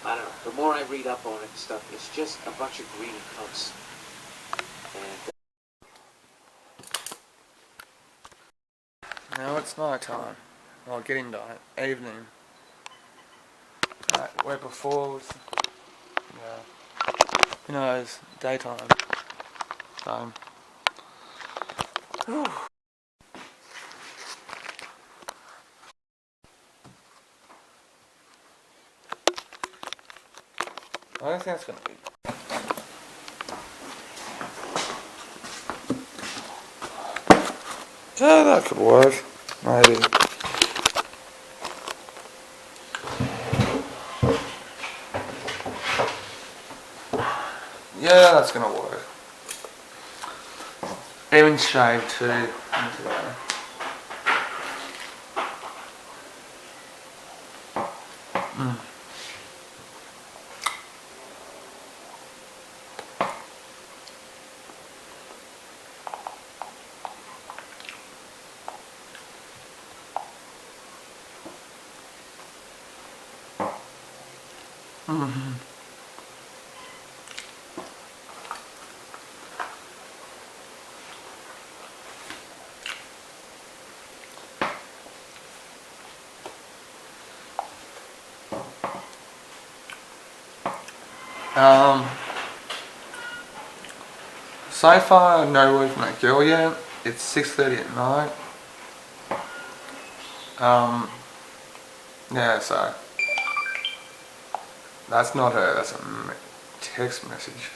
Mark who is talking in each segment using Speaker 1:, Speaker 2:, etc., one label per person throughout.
Speaker 1: I don't know. The more I read up on it and stuff, it's just a bunch of greedy cunts. And
Speaker 2: now it's night time. Well, getting night, evening. Where before was, who knows, daytime. So, whew. I don't think that's gonna be. Yeah, that could work. Maybe. Yeah, that's gonna work. Even shade too. So far, no word from that girl yet. It's 6:30 at night. Yeah, so that's not her. That's a text message.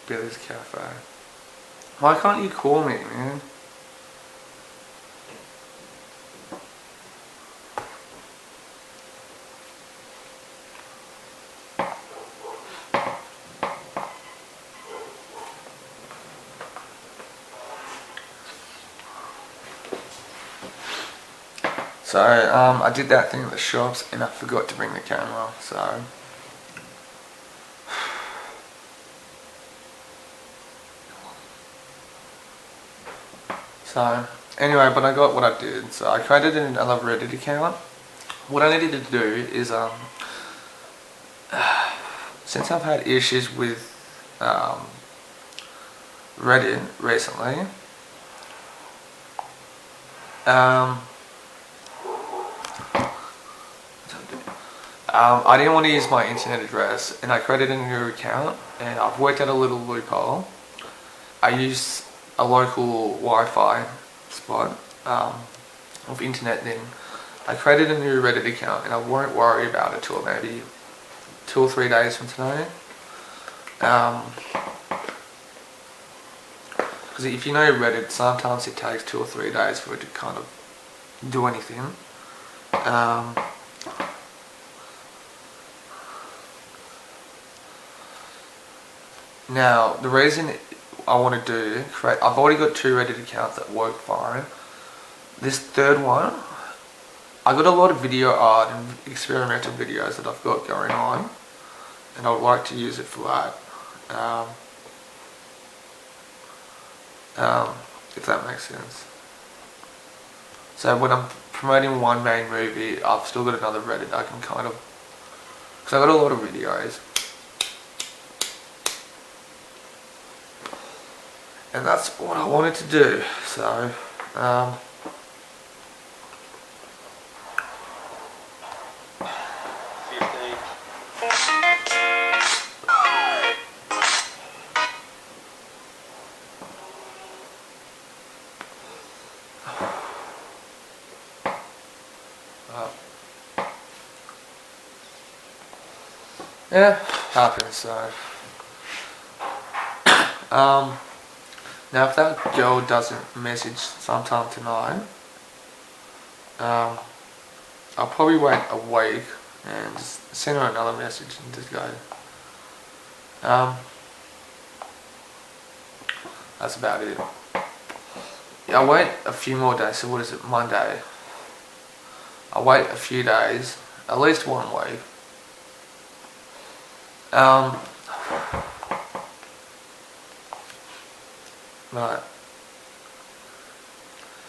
Speaker 2: Billy's Cafe. Why can't you call me, man? So, I did that thing at the shops and I forgot to bring the camera, so. So, anyway, but I got what I did. So I created another Reddit account. What I needed to do is, since I've had issues with Reddit recently, I didn't want to use my internet address and I created a new account and I've worked out a little loophole. I use a local Wi-Fi spot of internet, then I created a new Reddit account and I won't worry about it till maybe 2 or 3 days from today. Because if you know Reddit, sometimes it takes 2 or 3 days for it to kind of do anything. Now, the reason I want to I've already got 2 Reddit accounts that work fine. This third one, I got a lot of video art and experimental videos that I've got going on, and I would like to use it for that. If that makes sense. So when I'm promoting one main movie, I've still got another Reddit I can kind of, because I got a lot of videos. And that's what I wanted to do, so, yeah, happens, so, now if that girl doesn't message sometime tonight, I'll probably wait a week and just send her another message and just go. That's about it. Yeah, I'll wait a few more days, so what is it, Monday? I'll wait a few days, at least 1 week. But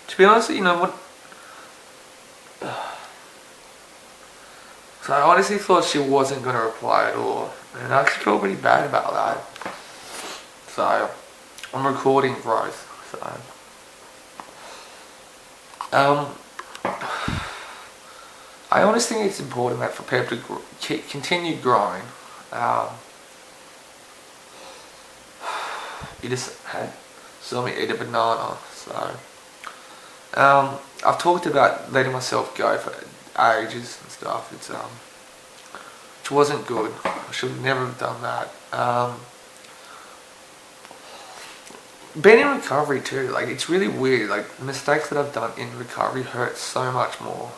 Speaker 2: to be honest, you know what? So I honestly thought she wasn't going to reply at all. And I actually felt pretty bad about that. So I'm recording growth. So I honestly think it's important that for people to continue growing, you just saw me eat a banana. So I've talked about letting myself go for ages and stuff. It's which wasn't good. I should have never have done that. Being in recovery too, like it's really weird. Like the mistakes that I've done in recovery hurt so much more.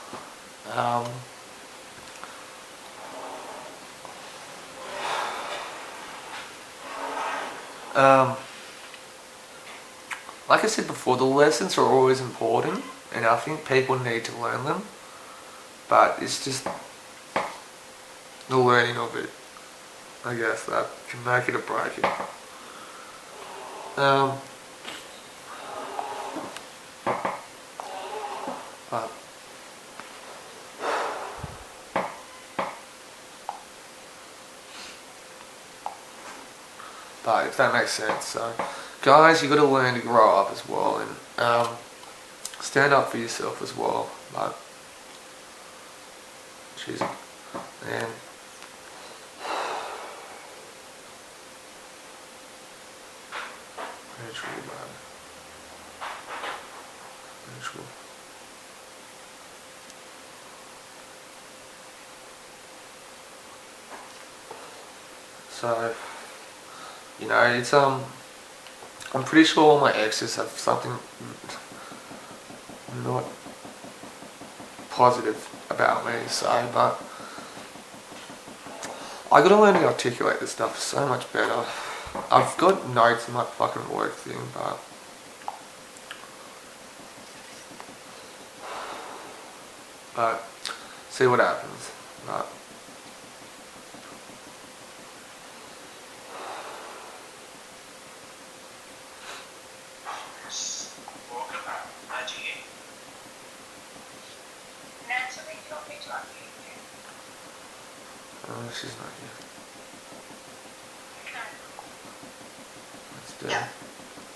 Speaker 2: Like I said before, the lessons are always important, and I think people need to learn them. But it's just the learning of it, I guess, that can make it or break it. But if that makes sense, so guys, you got to learn to grow up as well, and stand up for yourself as well. But jeez, man. Neutral, man. Neutral. So, you know, it's I'm pretty sure all my exes have something not positive about me, so, but I gotta learn to articulate this stuff so much better. I've got notes in my fucking work thing, but see what happens. But she's not here. Let's do it.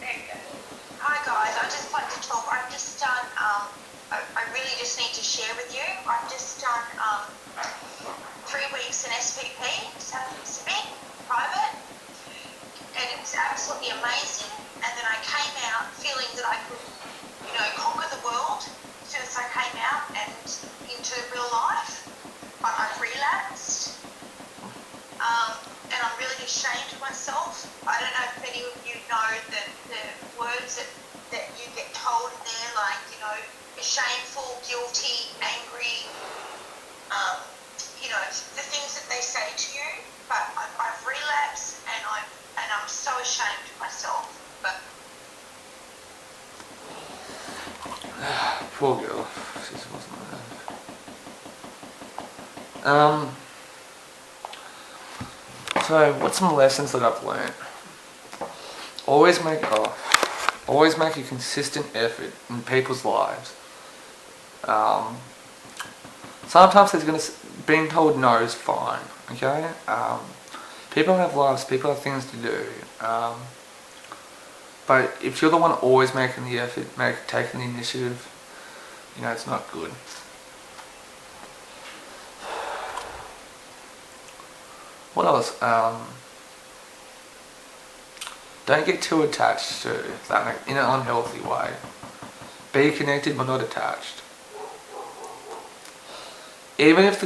Speaker 3: There you go. Hi guys, I just wanted to talk. I've just done, I really just need to share with you. I've just done 3 weeks in SPP, South Pacific, private, and it was absolutely amazing. And then I came out feeling that I could, you know, conquer the world as soon as I came out and into real life. But I've relapsed. And I'm really ashamed of myself. I don't know if any of you know the words that you get told in there, like, you know, shameful, guilty, angry, you know, the things that they say to you. But I've relapsed, and I'm so ashamed of myself. But
Speaker 2: Poor girl. She wasn't that. So, what's some lessons that I've learned? Always make a consistent effort in people's lives. Sometimes being told no is fine. Okay. People have lives. People have things to do. But if you're the one always making the effort, taking the initiative, you know, it's not good. What else? Don't get too attached to that in an unhealthy way. Be connected but not attached. Even if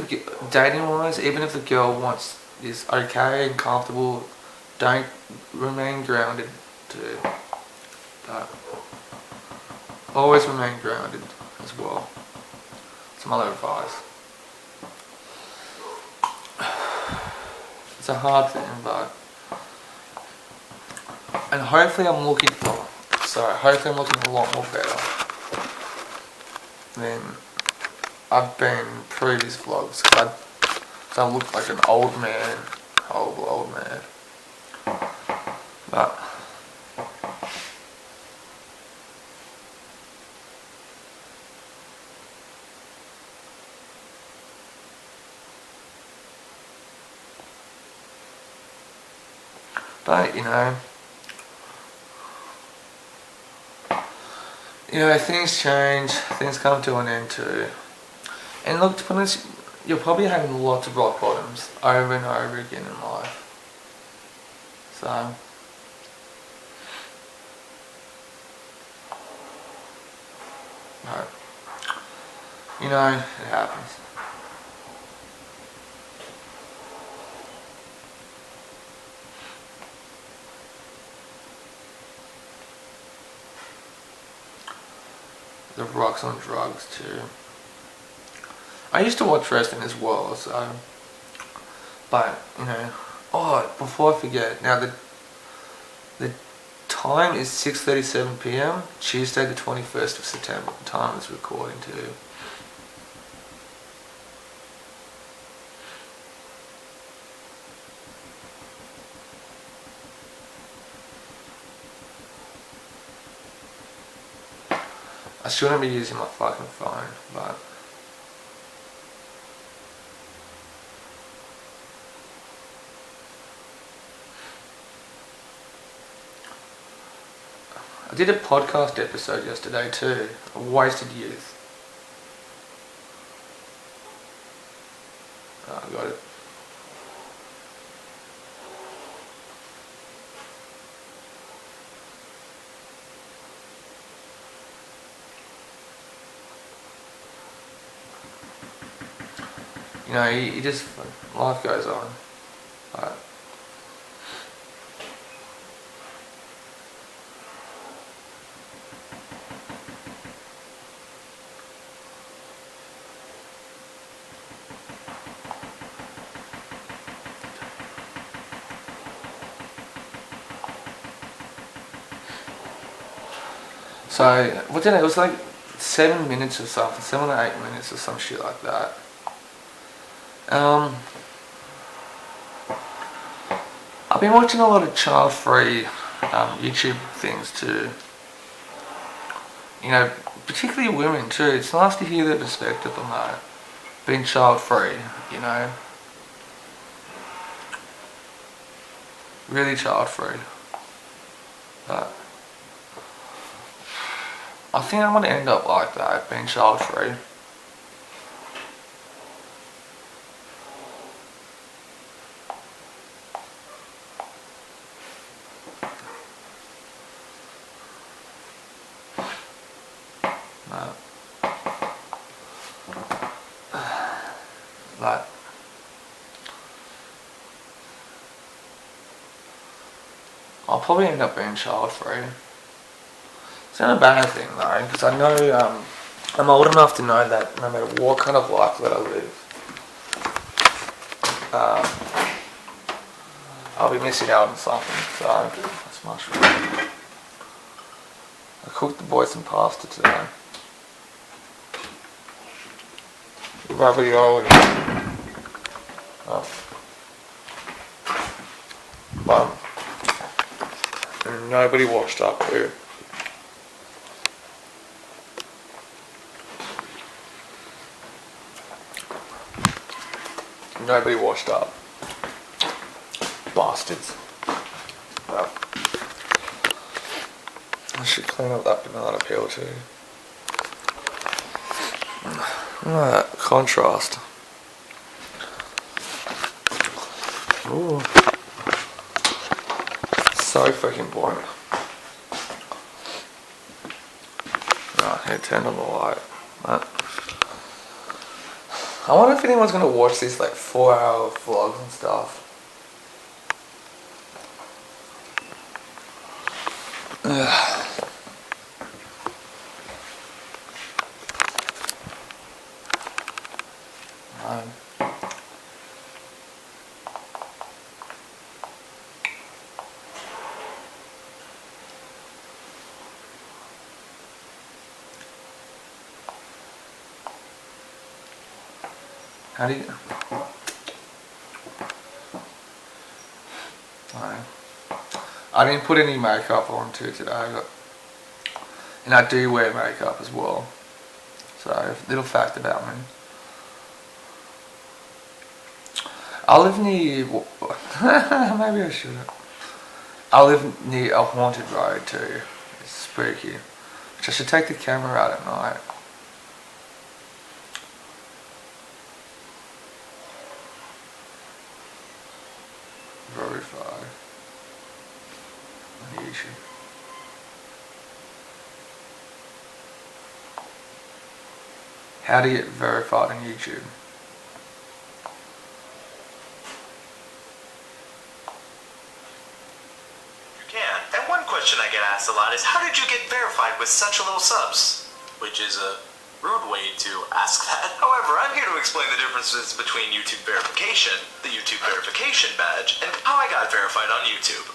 Speaker 2: dating wise, even if the girl is okay and comfortable, don't remain grounded to that. Always remain grounded as well. Some other advice. It's a hard thing, but hopefully I'm looking a lot more better than I've been in previous vlogs. So I look like an old man, horrible old man. But But things change, things come to an end too. And look, to be honest, you're probably having lots of rock bottoms over and over again in life. So, no, it happens. The Rock's on drugs too. I used to watch wrestling as well, so, but before I forget, now the time is 6:37 p.m. Tuesday the 21st of September. The time is recording too. I shouldn't be using my fucking phone, but I did a podcast episode yesterday too, Wasted Youth. Oh, I got it. You just, life goes on. But so, what did it was like 7 minutes or something, 7 or 8 minutes or some shit like that. I've been watching a lot of child-free YouTube things too. Particularly women too. It's nice to hear their perspective on that. Being child-free, really child-free. But I think I'm gonna end up like that, being child-free. But I'll probably end up being child-free. It's not a bad thing though, because I know I'm old enough to know that no matter what kind of life that I live, I'll be missing out on something. So that's mushroom. I cooked the boys some pasta today. Ravioli. But nobody washed up here. Nobody washed up. Bastards. Well, I should clean up that banana peel too. Contrast. Ooh. So fucking boring. Here, turn on the light. I wonder if anyone's gonna watch these 4-hour vlogs and stuff. How do you... I didn't put any makeup on too today, and I do wear makeup as well. So, little fact about me. I live near... Maybe I shouldn't. I live near a haunted road too. It's spooky. Which I should take the camera out at night. Verify on YouTube. How to get verified on YouTube.
Speaker 4: And one question I get asked a lot is, how did you get verified with such little subs? Which is a rude way to ask that. However, I'm here to explain the differences between YouTube verification, the YouTube verification badge, and how I got verified on YouTube.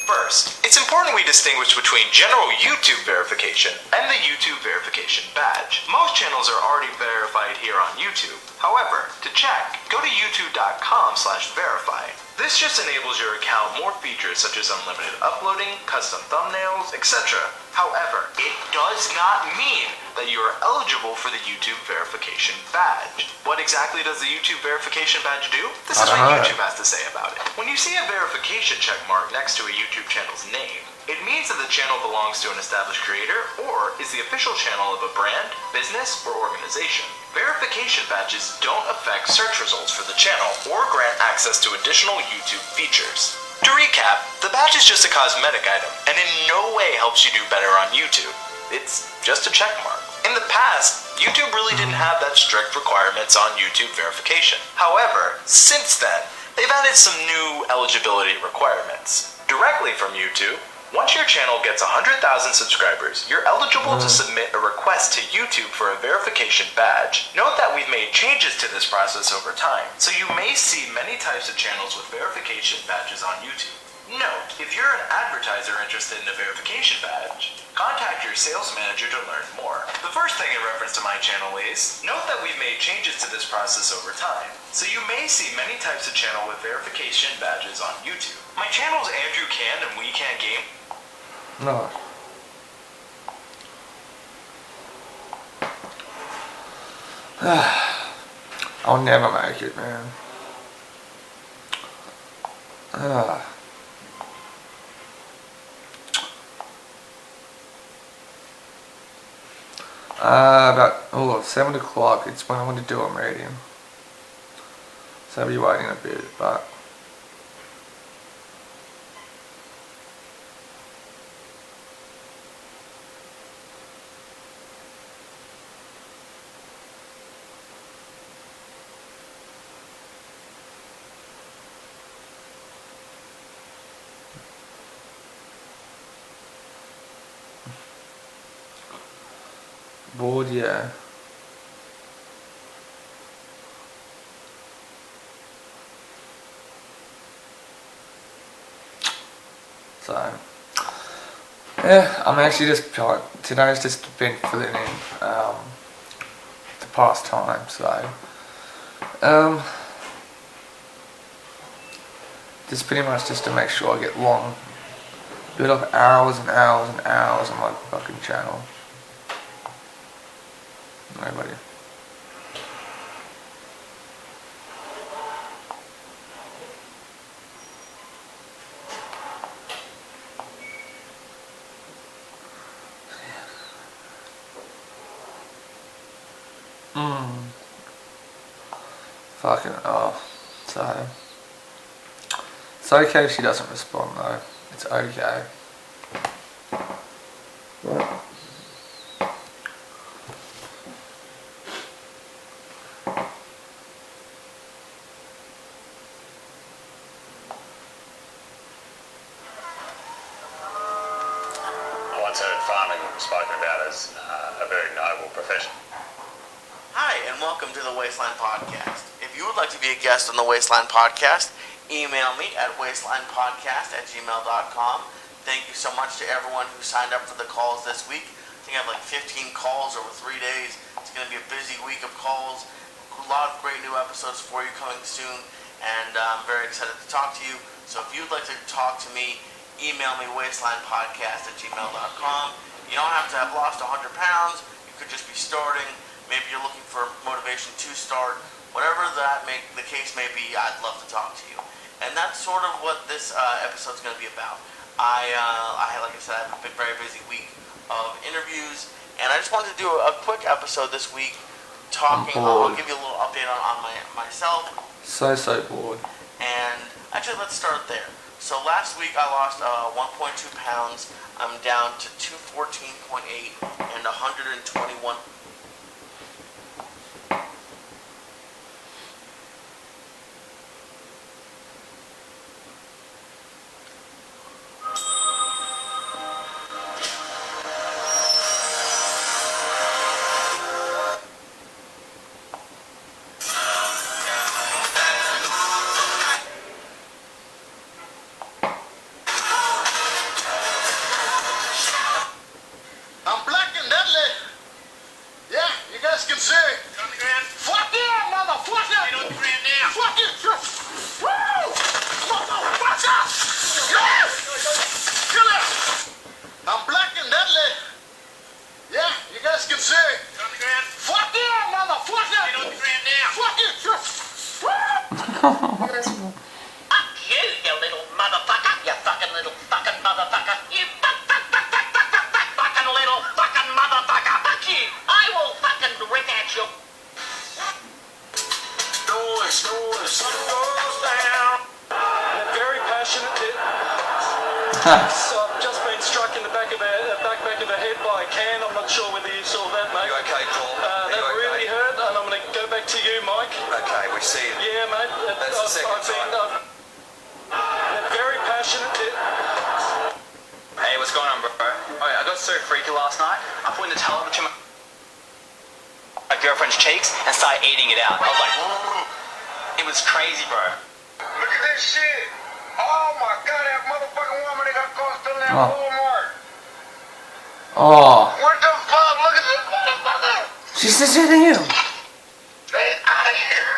Speaker 4: First, it's important we distinguish between general YouTube verification and the YouTube verification badge. Most channels are already verified here on YouTube. However, to check, go to youtube.com/verify. This just enables your account more features such as unlimited uploading, custom thumbnails, etc. However, it does not mean that you are eligible for the YouTube verification badge. What exactly does the YouTube verification badge do? This is what YouTube has to say about it. When you see a verification check mark next to a YouTube channel's name, it means that the channel belongs to an established creator or is the official channel of a brand, business, or organization. Verification badges don't affect search results for the channel or grant access to additional YouTube features. To recap, the badge is just a cosmetic item and in no way helps you do better on YouTube. It's just a check mark. In the past, YouTube really didn't have that strict requirements on YouTube verification. However, since then, they've added some new eligibility requirements. Directly from YouTube, once your channel gets 100,000 subscribers, you're eligible to submit a request to YouTube for a verification badge. Note that we've made changes to this process over time, so you may see many types of channels with verification badges on YouTube. Note, if you're an advertiser interested in a verification badge, contact your sales manager to learn more. The first thing in reference to my channel is, note that we've made changes to this process over time, so you may see many types of channel with verification badges on YouTube. My channel is Andrew Can and We Can Game.
Speaker 2: No. I'll never make it, man. About 7 o'clock, it's when I want to do a meeting. So I'll be waiting a bit, but bored, yeah. So, yeah, I'm actually just, today's just been filling in the past time, so, just pretty much just to make sure I get build up hours and hours and hours on my fucking channel. Nobody. Fucking so it's okay if she doesn't respond though. It's okay. What?
Speaker 5: Once heard farming spoken about as a very noble profession.
Speaker 6: Hi, and welcome to the Wasteland Podcast. If you would like to be a guest on the Wasteland Podcast, email me at wastelandpodcast@gmail.com. Thank you so much to everyone who signed up for the calls this week. I think I have like 15 calls over 3 days. It's going to be a busy week of calls. A lot of great new episodes for you coming soon, and I'm very excited to talk to you. So if you'd like to talk to me, email me wastelandpodcast@gmail.com. You don't have to have lost 100 pounds. You could just be starting. Maybe you're looking for motivation to start, Whatever the case may be, I'd love to talk to you. And that's sort of what this episode's going to be about. Like I said, I have a very busy week of interviews, and I just wanted to do a quick episode this week talking. I'll give you a little update on myself.
Speaker 2: So bored.
Speaker 6: And actually, let's start there. So last week I lost 1.2 pounds. I'm down to 214.8 and 121.
Speaker 7: So I've just been struck in the back of the head by a can. I'm not sure whether you saw that, mate.
Speaker 8: You okay, Paul?
Speaker 7: That really hurt, and I'm going to go back to you, Mike.
Speaker 8: Okay, we see it.
Speaker 7: Yeah, mate.
Speaker 8: That's the second time.
Speaker 7: They're very passionate.
Speaker 9: Hey, what's going on, bro? Alright, I got so freaky last night. I put in the television between my girlfriend's cheeks and started eating it out. I was like, it was crazy, bro.
Speaker 10: Look at this shit. Oh my god, that motherfucking woman that got caught stealing that Walmart.
Speaker 2: Oh.
Speaker 10: What the fuck? Look at this motherfucker.
Speaker 2: She's just hitting him.
Speaker 10: Get out of here.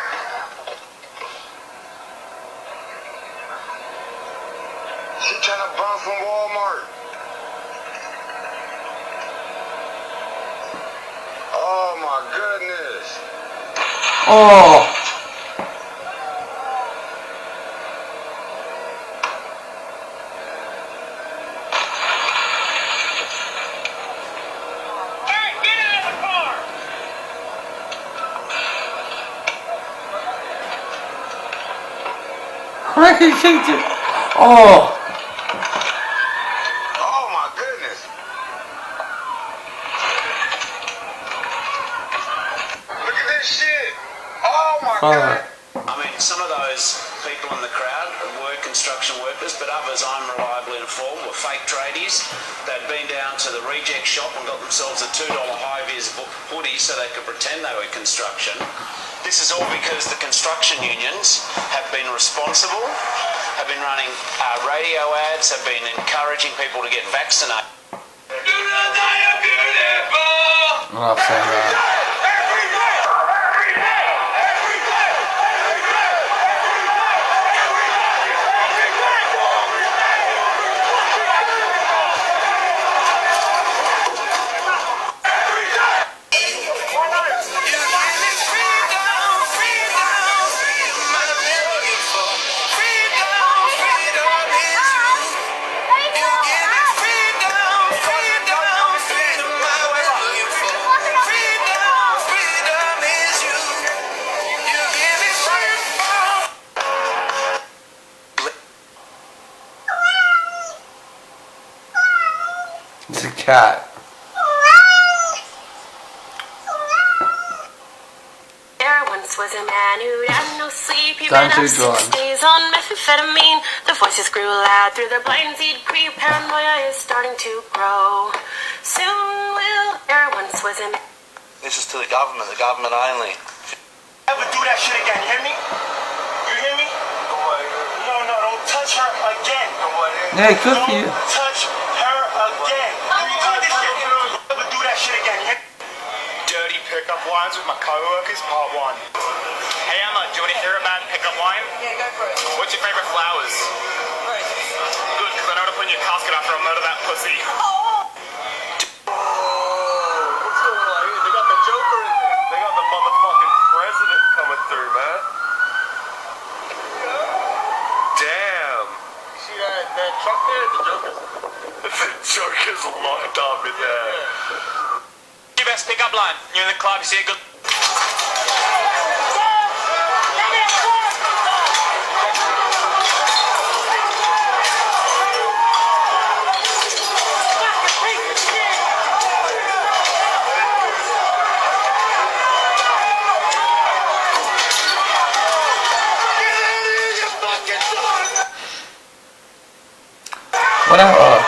Speaker 10: She trying to bounce from Walmart. Oh my goodness.
Speaker 2: Oh. Oh.
Speaker 10: Oh my goodness. Look at this shit. Oh my god.
Speaker 11: I mean, some of those people in the crowd were construction workers, but others, I'm reliably informed, were fake tradies. They'd been down to the reject shop and got themselves a $2 high-vis hoodie so they could pretend they were construction. This is all because the construction unions have been responsible, have been running radio ads, have been encouraging people to get vaccinated.
Speaker 2: Oh, I've seen that. It's a cat.
Speaker 12: There once was a man who had no sleep. He
Speaker 2: Don't
Speaker 12: been
Speaker 2: do
Speaker 12: up 6
Speaker 2: drugs.
Speaker 12: days on methamphetamine. The voices grew loud through their blinds. He'd creep. Paranoia is starting to grow. Soon will. There once was a man.
Speaker 6: This is to the government only.
Speaker 10: Ever do that shit again, you hear me? You hear me? No, don't touch her again.
Speaker 2: Yeah, good for you.
Speaker 10: Don't touch her again. You do this shit. Ever do that shit again, you hear me? Dirty pickup lines with my co-workers, part 1.
Speaker 9: Hey Emma, do you want to hear about pickup line?
Speaker 13: Yeah, go for it.
Speaker 9: What's your favorite flowers?
Speaker 13: Roses.
Speaker 9: Good, because I know how to put in your casket after I murder that pussy.
Speaker 10: What's going on here? They got the Joker in there. They got the motherfucking president coming through. The Joker's locked up in there.
Speaker 9: Your best pick-up line. You're in the club, you see a good...
Speaker 2: Whatever.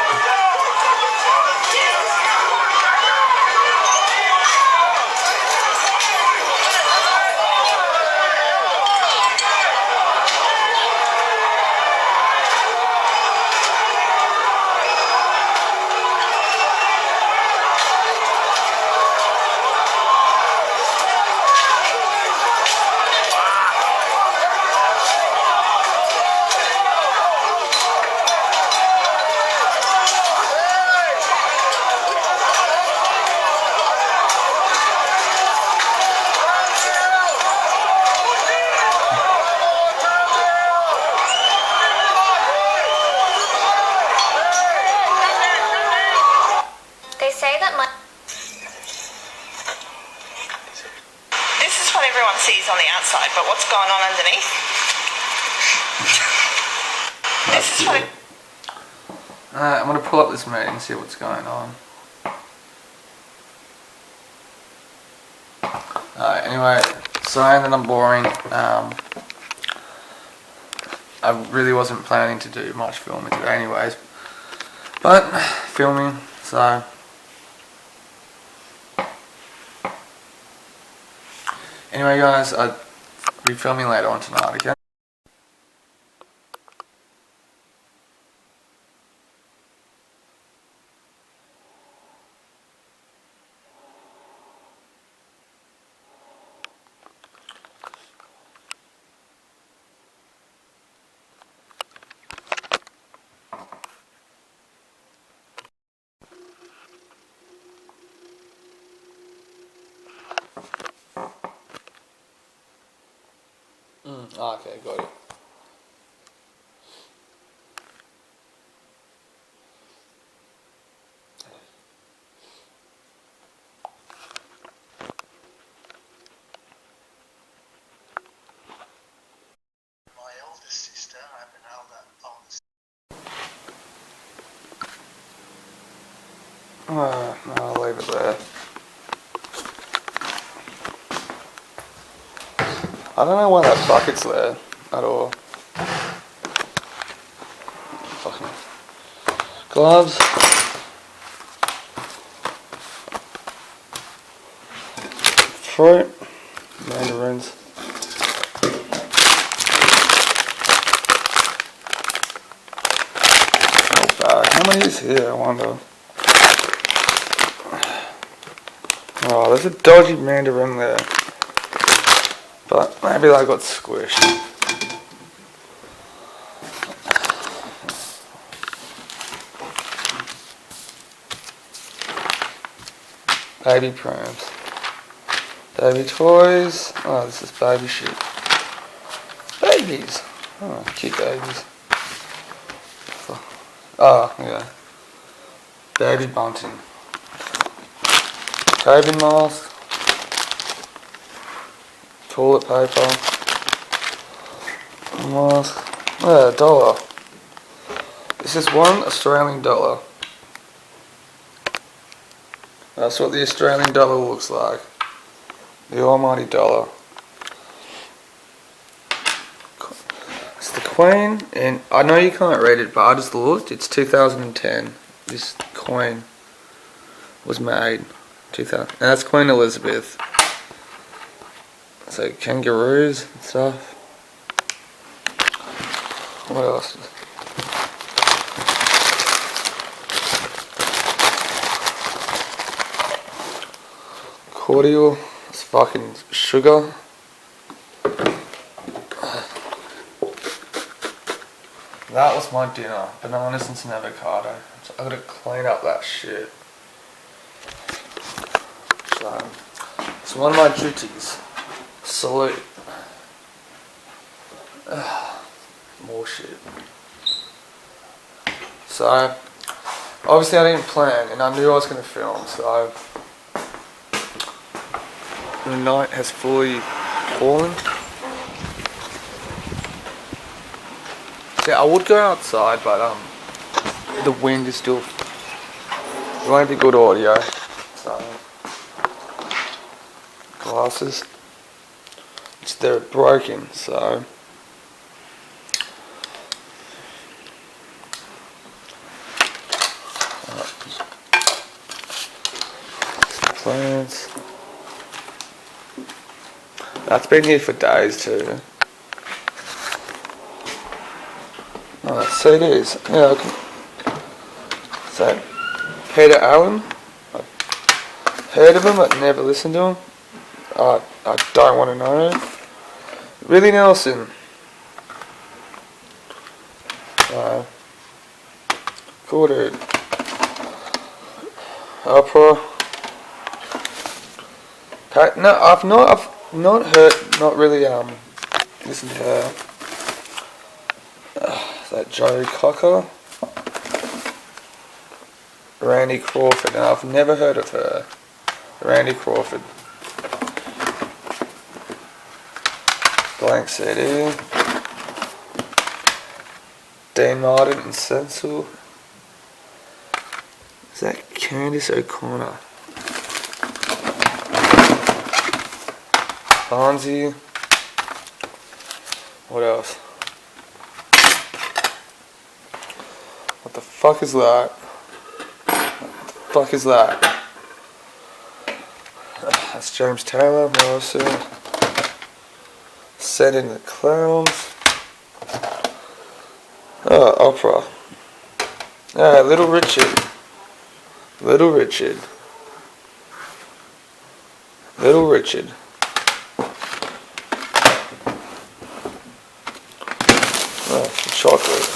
Speaker 3: They say that this is what everyone sees on the outside, but what's going on underneath? This is what
Speaker 2: Alright, I'm gonna pull up this meeting and see what's going on. Alright, anyway, sorry that I'm boring. I really wasn't planning to do much filming today anyways. But, filming, so... Anyway guys, I'll be filming later on tonight, okay? Okay, got it.
Speaker 10: My eldest sister, I have an older sister.
Speaker 2: No, I'll leave it there. I don't know why that bucket's there at all. Fucking gloves. Fruit. Mandarins. Not bad. How many is here, I wonder? Oh, there's a dodgy mandarin there. But maybe I got squished. Baby prams. Baby toys. Oh, this is baby shit. Babies. Oh, cute babies. Oh, yeah. Baby bunting. COVID mask. Toilet paper. Mask. Yeah, $1. This is $1 Australian dollar. That's what the Australian dollar looks like. The almighty dollar. It's the Queen, and I know you can't read it, but I just looked. It's 2010. This coin was made 2000, and that's Queen Elizabeth. So kangaroos and stuff. What else? Cordial. It's fucking sugar. That was my dinner. Bananas and some avocado. So I gotta clean up that shit. So it's one of my duties. Salute. More shit. So obviously I didn't plan, and I knew I was going to film, so the night has fully fallen. Yeah, I would go outside, but the wind is still, it won't be good audio. So glasses, they're broken, so some plants. That's been here for days too. Oh, CDs. Yeah, okay. So, Peter Allen. I've heard of him, but never listened to him. I don't want to know. Willie Nelson. Cool dude. Oprah. No, I've not heard, not really listened to her. That Joe Cocker, Randy Crawford, and I've never heard of her. Randy Crawford. Blank CD. Dean Martin and Cecil. Is that Candice O'Connor? Bonzi. What else? What the fuck is that? What the fuck is that? That's James Taylor, Morrissey. Setting the Clowns. Oh, Opera. Ah, Little Richard. Little Richard. Little Richard. Oh, some chocolate.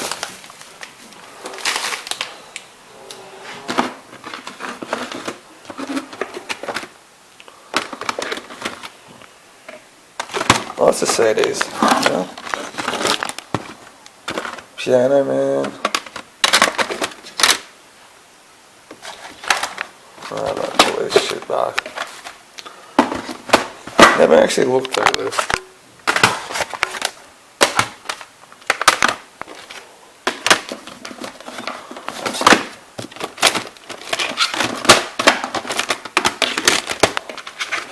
Speaker 2: Lots of CDs. Yeah. Piano Man. Alright, I'll pull this shit back. Never actually looked through this.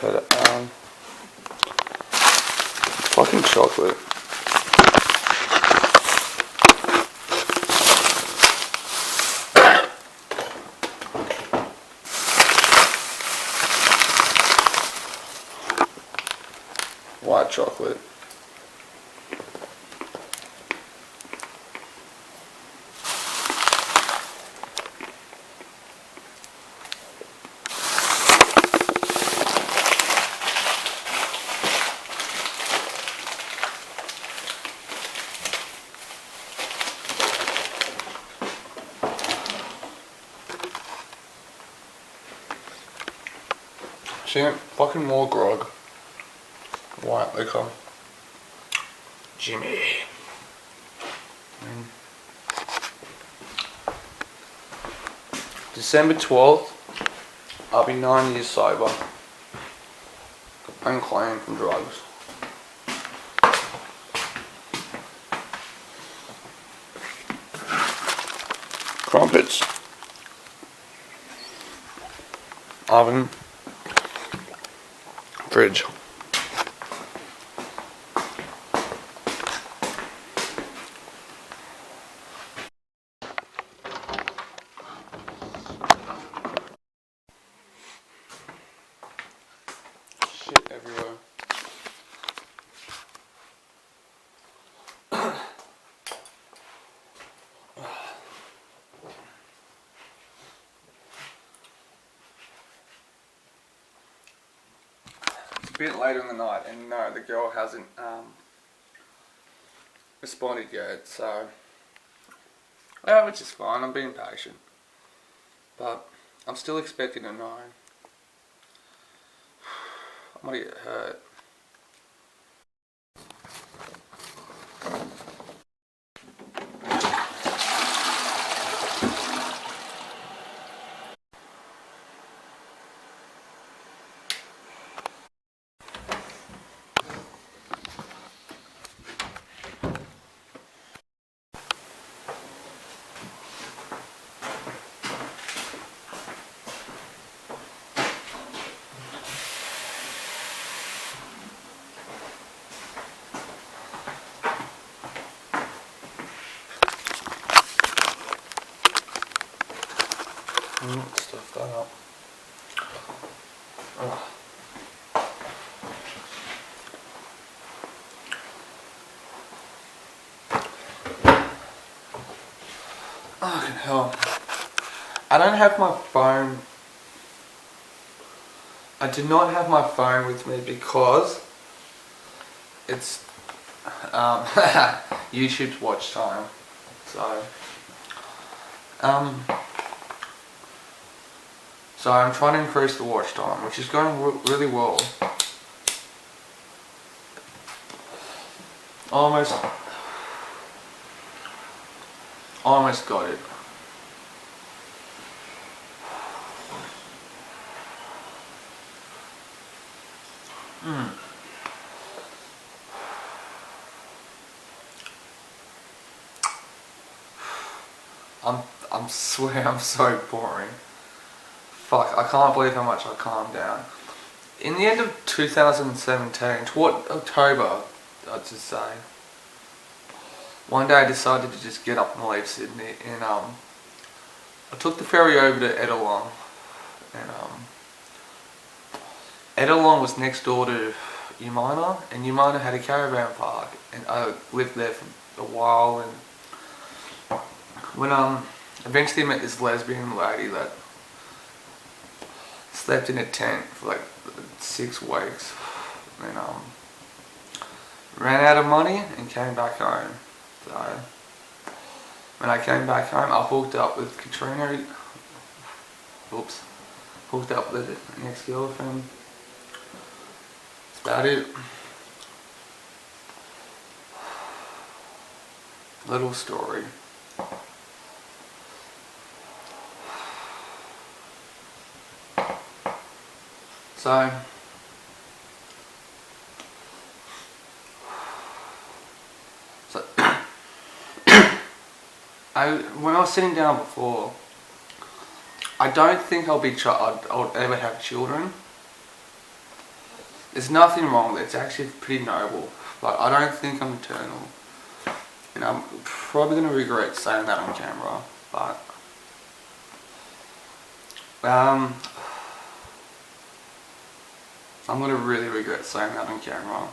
Speaker 2: Put it on. Fucking chocolate. White chocolate. Shit, fucking more grog. White liquor. Jimmy. December 12th, I'll be 9 years sober. And clean from drugs. Crumpets. Oven. Fridge. Shit everywhere. It's a bit later in the night, and no, the girl hasn't responded yet, so yeah, which is fine. I'm being patient, but I'm still expecting a no. I'm gonna get hurt. Oh, hell. I don't have my phone. I do not have my phone with me because it's YouTube's watch time. So I'm trying to increase the watch time, which is going really well. Almost got it. I'm swear I'm so boring. Fuck, I can't believe how much I calmed down. In the end of 2017, toward October, I'd just say, one day I decided to just get up and leave Sydney, and I took the ferry over to Ettalong, and Ettalong was next door to Umina, and Umina had a caravan park, and I lived there for a while, and when eventually met this lesbian lady that slept in a tent for like 6 weeks, and ran out of money and came back home. So when I came back home, I hooked up with Katrina. Oops, hooked up with an ex-girlfriend. That's about it. Little story. So when I was sitting down before, I don't think I'll ever have children. There's nothing wrong with it. It's actually pretty noble, but I don't think I'm eternal, and I'm probably gonna regret saying that on camera. But I'm gonna really regret saying that on camera.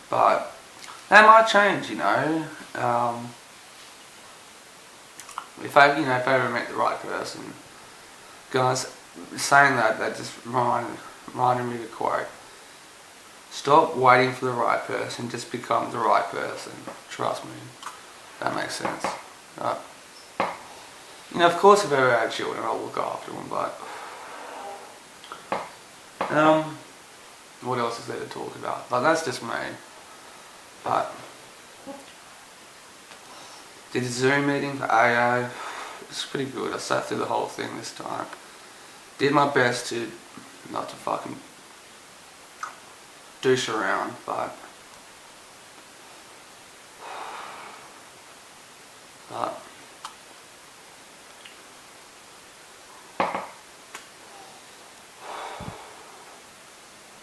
Speaker 2: But that might change, you know. If I ever met the right person, guys, saying that just reminded me of a quote. Stop waiting for the right person, just become the right person. Trust me, that makes sense. Of course, if I ever had children, I'll look after them, but what else is there to talk about? But that's just me. But did a Zoom meeting for AA. It's pretty good. I sat through the whole thing this time. Did my best to not to fucking douche around, but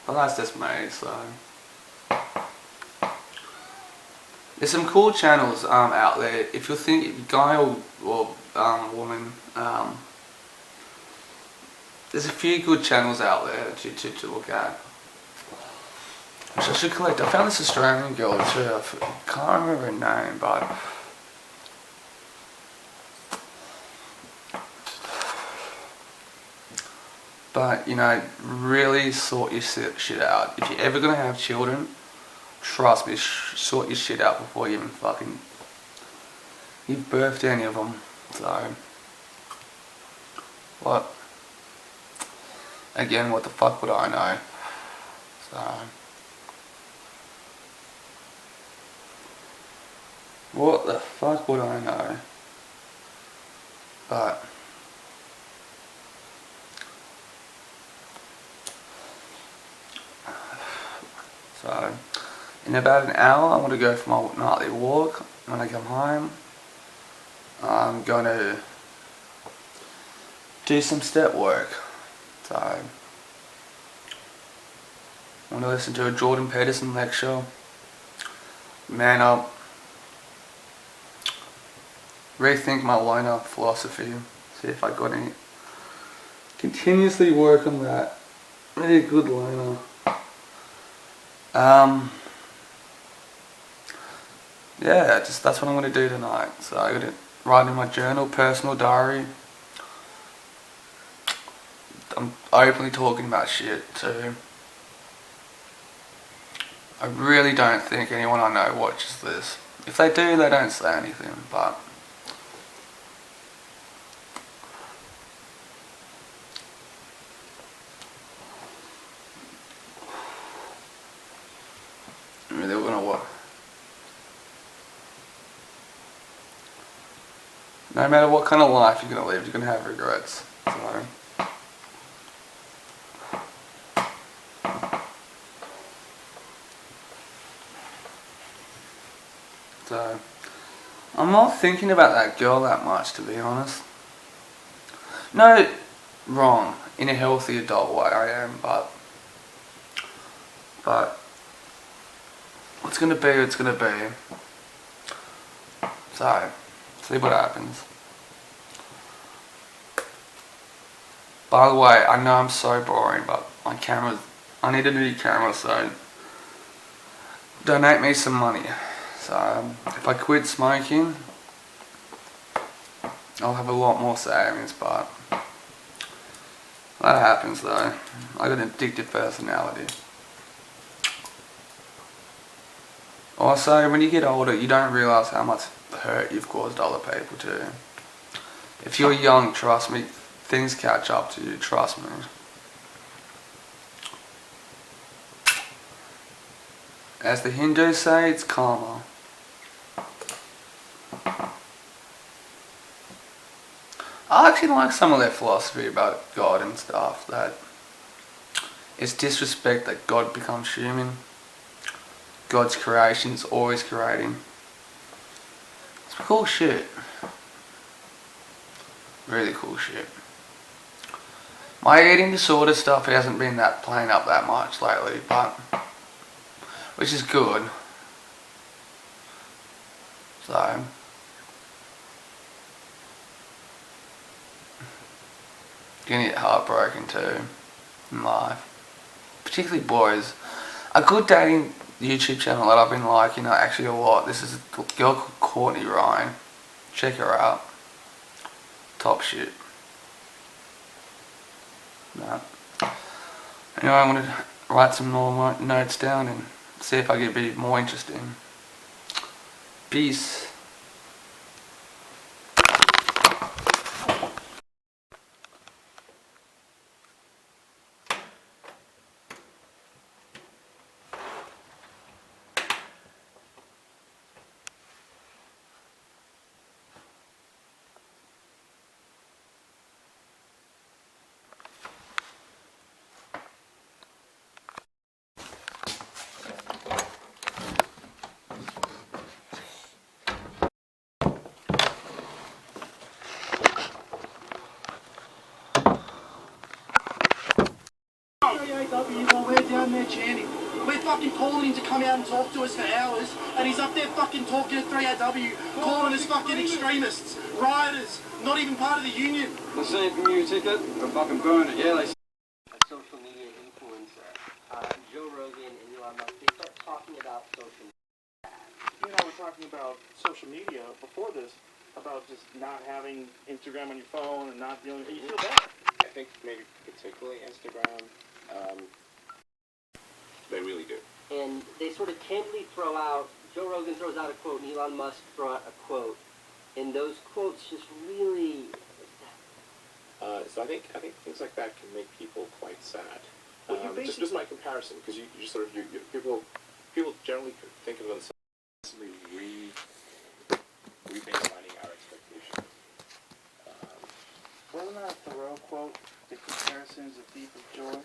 Speaker 2: that's just me, so there's some cool channels out there. If you think guy or woman, there's a few good channels out there to look at. Which I should collect. I found this Australian girl too. I can't remember her name, but really sort your shit out. If you're ever gonna have children, trust me, sort your shit out before you even fucking give birth to any of them. So, what? Again, what the fuck would I know? So, what the fuck would I know? But so, in about an hour, I'm going to go for my nightly walk. When I come home, I'm going to do some step work. So, I want to listen to a Jordan Peterson lecture, man up, rethink my loner philosophy, see if I got any, continuously work on that, really good loner. yeah, just that's what I'm going to do tonight. So I got to write in my journal, personal diary. I'm openly talking about shit too. I really don't think anyone I know watches this. If they do, they don't say anything, but I mean, they're gonna what? No matter what kind of life you're gonna live, you're gonna have regrets. So I'm not thinking about that girl that much, to be honest. No, wrong. In a healthy adult way, I am, but what's gonna be, it's gonna be. So, see what happens. By the way, I know I'm so boring, but my camera, I need a new camera, so donate me some money. So, if I quit smoking, I'll have a lot more savings, but that happens though. I got an addictive personality. Also, when you get older, you don't realise how much hurt you've caused other people too. If you're young, trust me, things catch up to you, trust me. As the Hindus say, it's karma. I actually like some of their philosophy about God and stuff, that it's disrespect that God becomes human. God's creation is always creating. It's cool shit. Really cool shit. My eating disorder stuff hasn't been that playing up that much lately, but which is good. So gonna get heartbroken too in life. Particularly boys. A good dating YouTube channel that I've been liking actually a lot. This is a girl called Courtney Ryan. Check her out. Top shit. No. Anyway, I'm gonna write some more notes down and see if I get a bit more interesting. Peace.
Speaker 13: While we're down there chanting, we're fucking calling him to come out and talk to us for hours, and he's up there fucking talking to 3AW, calling us fucking extremists, rioters, not even part of the union.
Speaker 14: The same from you, ticket? Or fucking burned it, yeah, they...
Speaker 15: A social media influencer, Joe Rogan and Elon Musk, they start talking about social media.
Speaker 16: You and I were talking about social media before this, about just not having Instagram on your phone and not dealing with it. You feel bad?
Speaker 17: I think maybe particularly Instagram, they really do.
Speaker 15: And they sort of candidly throw out, Joe Rogan throws out a quote and Elon Musk throw out a quote, and those quotes just really...
Speaker 17: So I think things like that can make people quite sad. Just by comparison, because you just sort of people generally think of themselves as rebaselining our expectations.
Speaker 16: Wasn't that a Thoreau quote? The comparison is the thief of joy.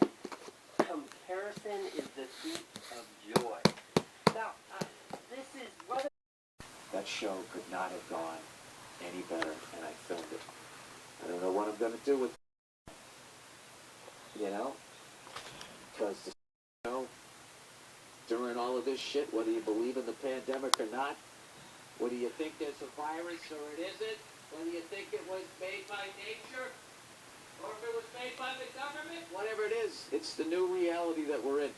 Speaker 15: Comparison is the thief of joy. Now, this is whether...
Speaker 1: That show could not have gone any better, and I filmed it. I don't know what I'm going to do with it. You know? Because, during all of this shit, whether you believe in the pandemic or not, whether you think there's a virus or it isn't, whether you think it was made by nature, or if it was made by the government, whatever it is, it's the new reality that we're in.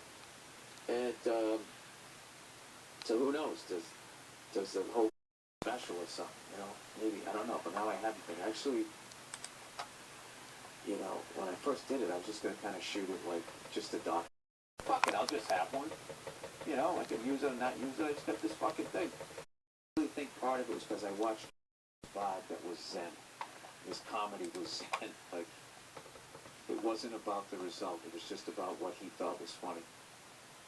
Speaker 1: And, so who knows? does the whole special or something, you know? Maybe, I don't know, but now I haven't been. Actually, you know, when I first did it, I was just going to kind of shoot it like just a doc. Fuck it, I'll just have one. You know, I can use it or not use it, I just got this fucking thing. I really think part of it was because I watched vibe that was zen. His comedy was zen. Like, it wasn't about the result, it was just about what he thought was funny.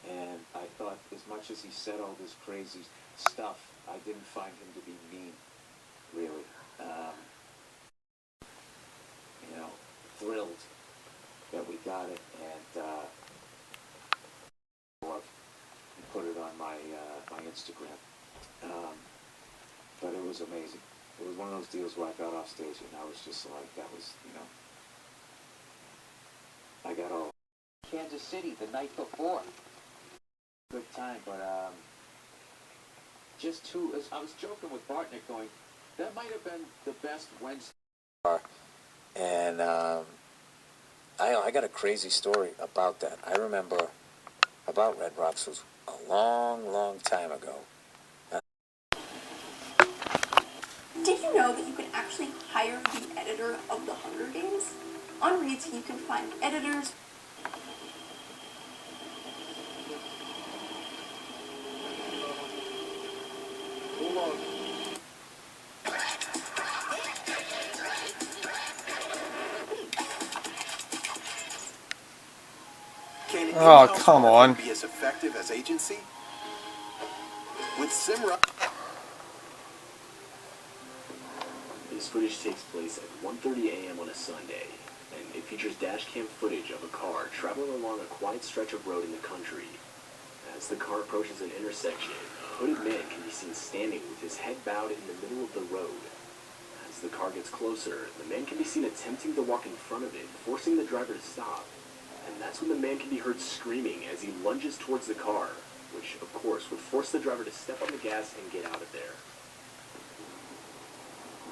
Speaker 1: And I thought, as much as he said all this crazy stuff, I didn't find him to be mean, really. You know, thrilled that we got it, and put it on my my Instagram. But it was amazing. It was one of those deals where I got off stage and I was just like, that was, you know, I got all Kansas City the night before. Good time, but just two. I was joking with Bartnick, going, that might have been the best Wednesday. And I got a crazy story about that. I remember about Red Rocks was a long, long time ago.
Speaker 18: Did you know that you can actually hire the editor of the Hunger Games? On Reeds, you can find editors.
Speaker 2: Oh, come on.
Speaker 19: Be as effective as agency? With Simra.
Speaker 20: This footage takes place at 1:30 a.m. on a Sunday, and it features dash cam footage of a car traveling along a quiet stretch of road in the country. As the car approaches an intersection, a hooded man can be seen standing with his head bowed in the middle of the road. As the car gets closer, the man can be seen attempting to walk in front of it, forcing the driver to stop. And that's when the man can be heard screaming as he lunges towards the car, which, of course, would force the driver to step on the gas and get out of there.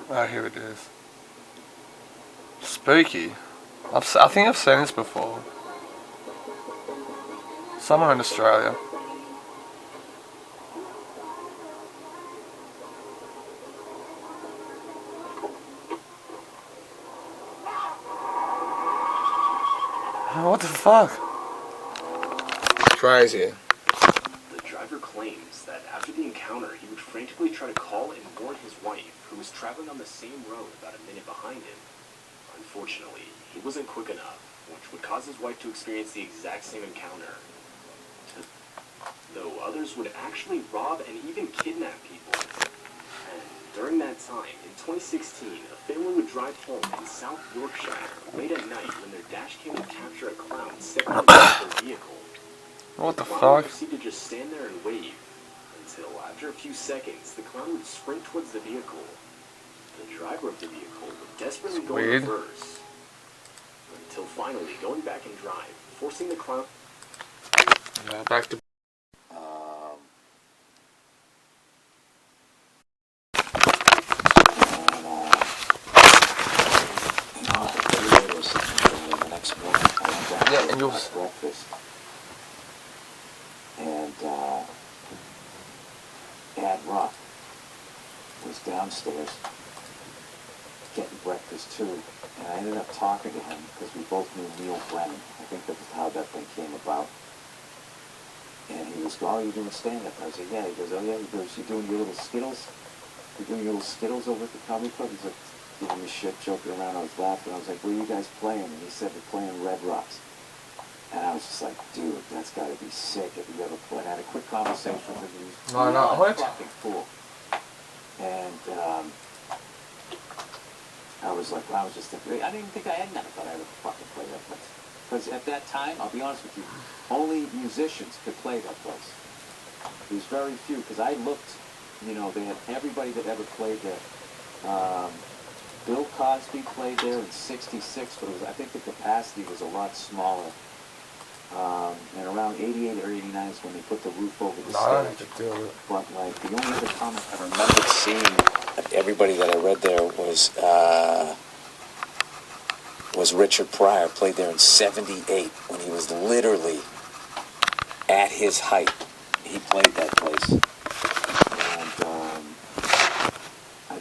Speaker 2: Ah, here it is. Spooky. I think I've seen this before. Somewhere in Australia. What the fuck? Crazy.
Speaker 20: The driver claims that after the encounter, he would frantically try to call and warn his wife, who was traveling on the same road about a minute behind him. Unfortunately, he wasn't quick enough, which would cause his wife to experience the exact same encounter. Though others would actually rob and even kidnap people. And during that time, in 2016, a family would drive home in South Yorkshire late at night when their dash cam would capture a clown stepping into their vehicle.
Speaker 2: What the
Speaker 20: clown
Speaker 2: fuck?
Speaker 20: would proceed to just stand there and wave, until after a few seconds, the clown would sprint towards the vehicle. The driver of the vehicle would desperately go in reverse, until finally going back and drive, forcing the clown...
Speaker 2: Yeah, back to...
Speaker 1: Yeah, and you'll breakfast. And Ad Rock was downstairs getting breakfast too, and I ended up talking to him because we both knew Neil Brennan. I think that was how that thing came about. And he was going, "Oh, you're doing stand-up?" I said, "Yeah." He goes, "Oh yeah." He goes, "You doing your little Skittles? You doing your little Skittles over at the comedy club?" He's like giving me shit, joking around. I was laughing. I was like, "Where are you guys playing?" And he said, "We're playing Red Rocks." And I was just like, "Dude, that's got to be sick if you ever play." I had a quick conversation with him. He was fucking cool. And I was like, I was just thinking, I didn't even think I had never thought I would fucking play that place. Because at that time, I'll be honest with you, only musicians could play that place. There's very few, because I looked, you know, they had everybody that ever played there. Bill Cosby played there in '66, but it was, I think the capacity was a lot smaller. And around '88 or '89 is when they put the roof over the stage. But like the only other comic I remember seeing everybody that I read there was Richard Pryor. Played there in '78 when he was literally at his height. He played that place, and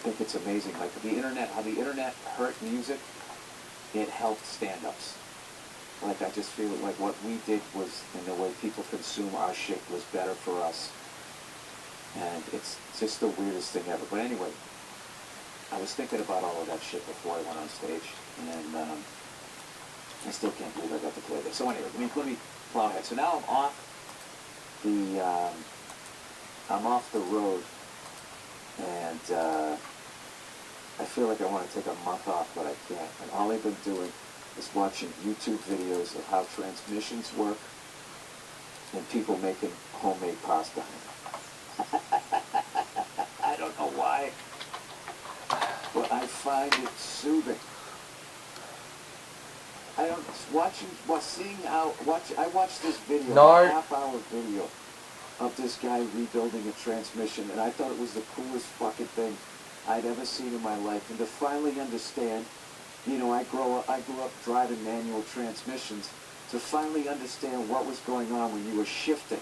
Speaker 1: think it's amazing. Like the internet, how the internet hurt music, it helped stand-ups. Like I just feel like what we did was, in the way people consume our shit, was better for us. And it's just the weirdest thing ever. But anyway, I was thinking about all of that shit before I went on stage, and I still can't believe I got to play this. So anyway, let me plow ahead. So now I'm off the road, and I feel like I want to take a month off, but I can't. And all I've been doing is watching YouTube videos of how transmissions work and people making homemade pasta. I don't know why, but I find it soothing. I watched this video, a half-hour video of this guy rebuilding a transmission, and I thought it was the coolest fucking thing I'd ever seen in my life. And to finally understand, you know, I grew up driving manual transmissions, to finally understand what was going on when you were shifting,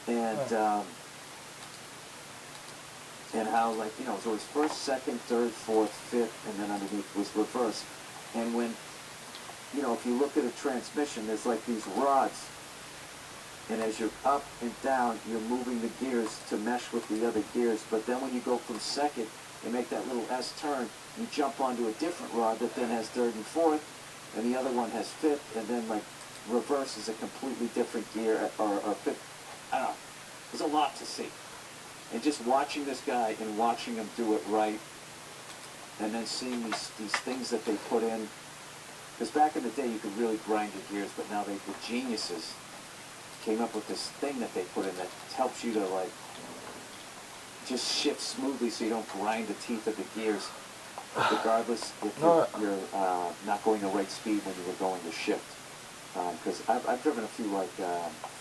Speaker 1: and how, like, you know, so it was first, second, third, fourth, fifth, and then underneath was reverse. And when, you know, if you look at a transmission, there's like these rods, and as you're up and down, you're moving the gears to mesh with the other gears. But then when you go from second and make that little S turn, you jump onto a different rod that then has third and fourth, and the other one has fifth, and then, like, reverse is a completely different gear, or fifth. I don't know. There's a lot to see. And just watching this guy and watching him do it right, and then seeing these things that they put in. Because back in the day, you could really grind your gears, but now the geniuses came up with this thing that they put in that helps you to, like, just shift smoothly so you don't grind the teeth of the gears, regardless if you're not going the right speed when you were going to shift. Because I've driven a few, like,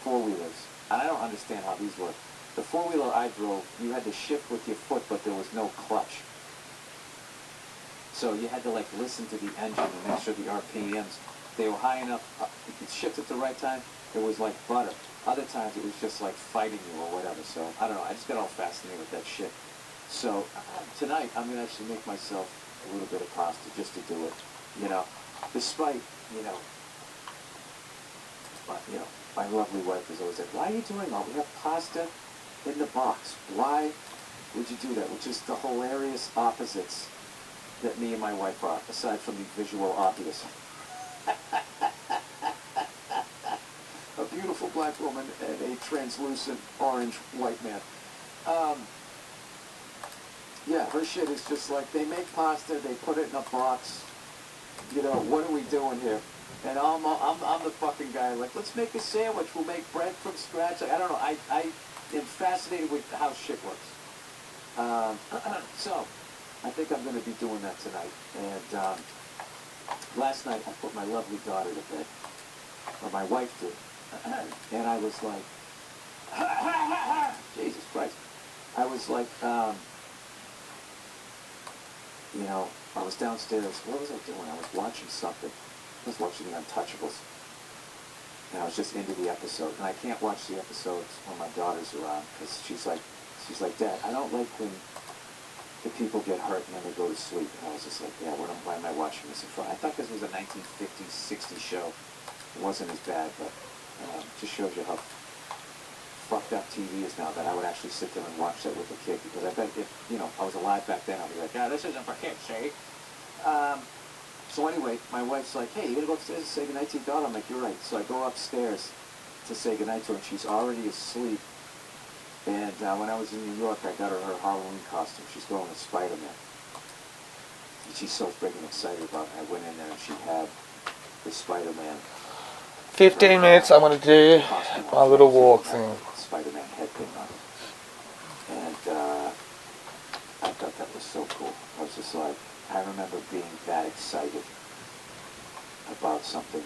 Speaker 1: four-wheelers, and I don't understand how these work. The four-wheeler I drove, you had to shift with your foot, but there was no clutch. So you had to, like, listen to the engine and make sure the RPMs, they were high enough. You could shift at the right time, it was like butter. Other times it was just like fighting you or whatever. So I don't know, I just got all fascinated with that shit. So tonight I'm going to actually make myself a little bit of pasta just to do it, you know, despite, you know, my lovely wife is always like, why are you doing all? We have pasta in the box. Why would you do that? Which is the hilarious opposites that me and my wife are, aside from the visual obvious. A beautiful black woman and a translucent orange white man. Yeah, her shit is just like, they make pasta, they put it in a box. You know, what are we doing here? And I'm the fucking guy, like, let's make a sandwich, we'll make bread from scratch. Like, I don't know, I am fascinated with how shit works. So, I think I'm going to be doing that tonight. And last night I put my lovely daughter to bed, or my wife did, and I was like, Jesus Christ. I was like, you know, I was downstairs. What was I doing? I was watching something. I was watching The Untouchables. And I was just into the episode. And I can't watch the episodes when my daughter's around, because she's like, Dad, I don't like when the people get hurt and then they go to sleep. And I was just like, yeah, why am I watching this in front? I thought this was a 1950s, 60s show. It wasn't as bad, but just shows you how fucked up TV is now, that I would actually sit there and watch that with a kid. Because I bet if, you know, I was alive back then, I'd be like, yeah, this isn't for kids, see? So anyway, my wife's like, hey, you gonna go upstairs and say goodnight to your daughter? I'm like, you're right. So I go upstairs to say goodnight to her, and she's already asleep. And when I was in New York, I got her Halloween costume. She's going as Spider-Man. And she's so freaking excited about it. I went in there and she had the Spider-Man.
Speaker 2: 15 minutes, I'm going to do my little walk thing.
Speaker 1: Spider-Man headband on it. And I thought that was so cool. I was just like, I remember being that excited about something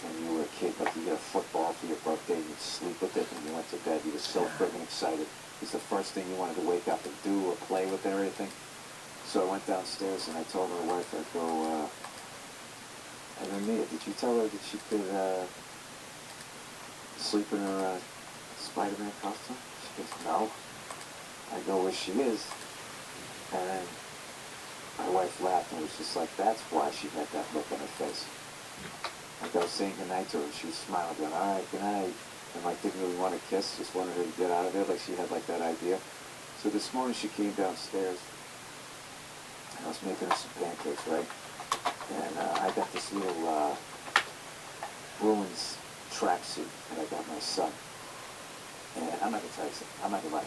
Speaker 1: when you were a kid. Like, you get a football for your birthday and you'd sleep with it and you went to bed. You were so freaking excited. It was the first thing you wanted to wake up and do or play with and everything. So I went downstairs and I told my wife, I go, I go, Mia, did you tell her that she could sleep in her Spider-Man costume? She goes, no. I go, well, she is. And my wife laughed and was just like, that's why she had that look on her face. Like I was saying goodnight to her, and she was smiling, going, all right, good night. And like didn't really want to kiss, just wanted her to get out of there, like she had like that idea. So this morning she came downstairs, and I was making her some pancakes, right? And I got this little Bruins tracksuit that I got my son. And I'm not gonna tell you something. I'm not gonna lie.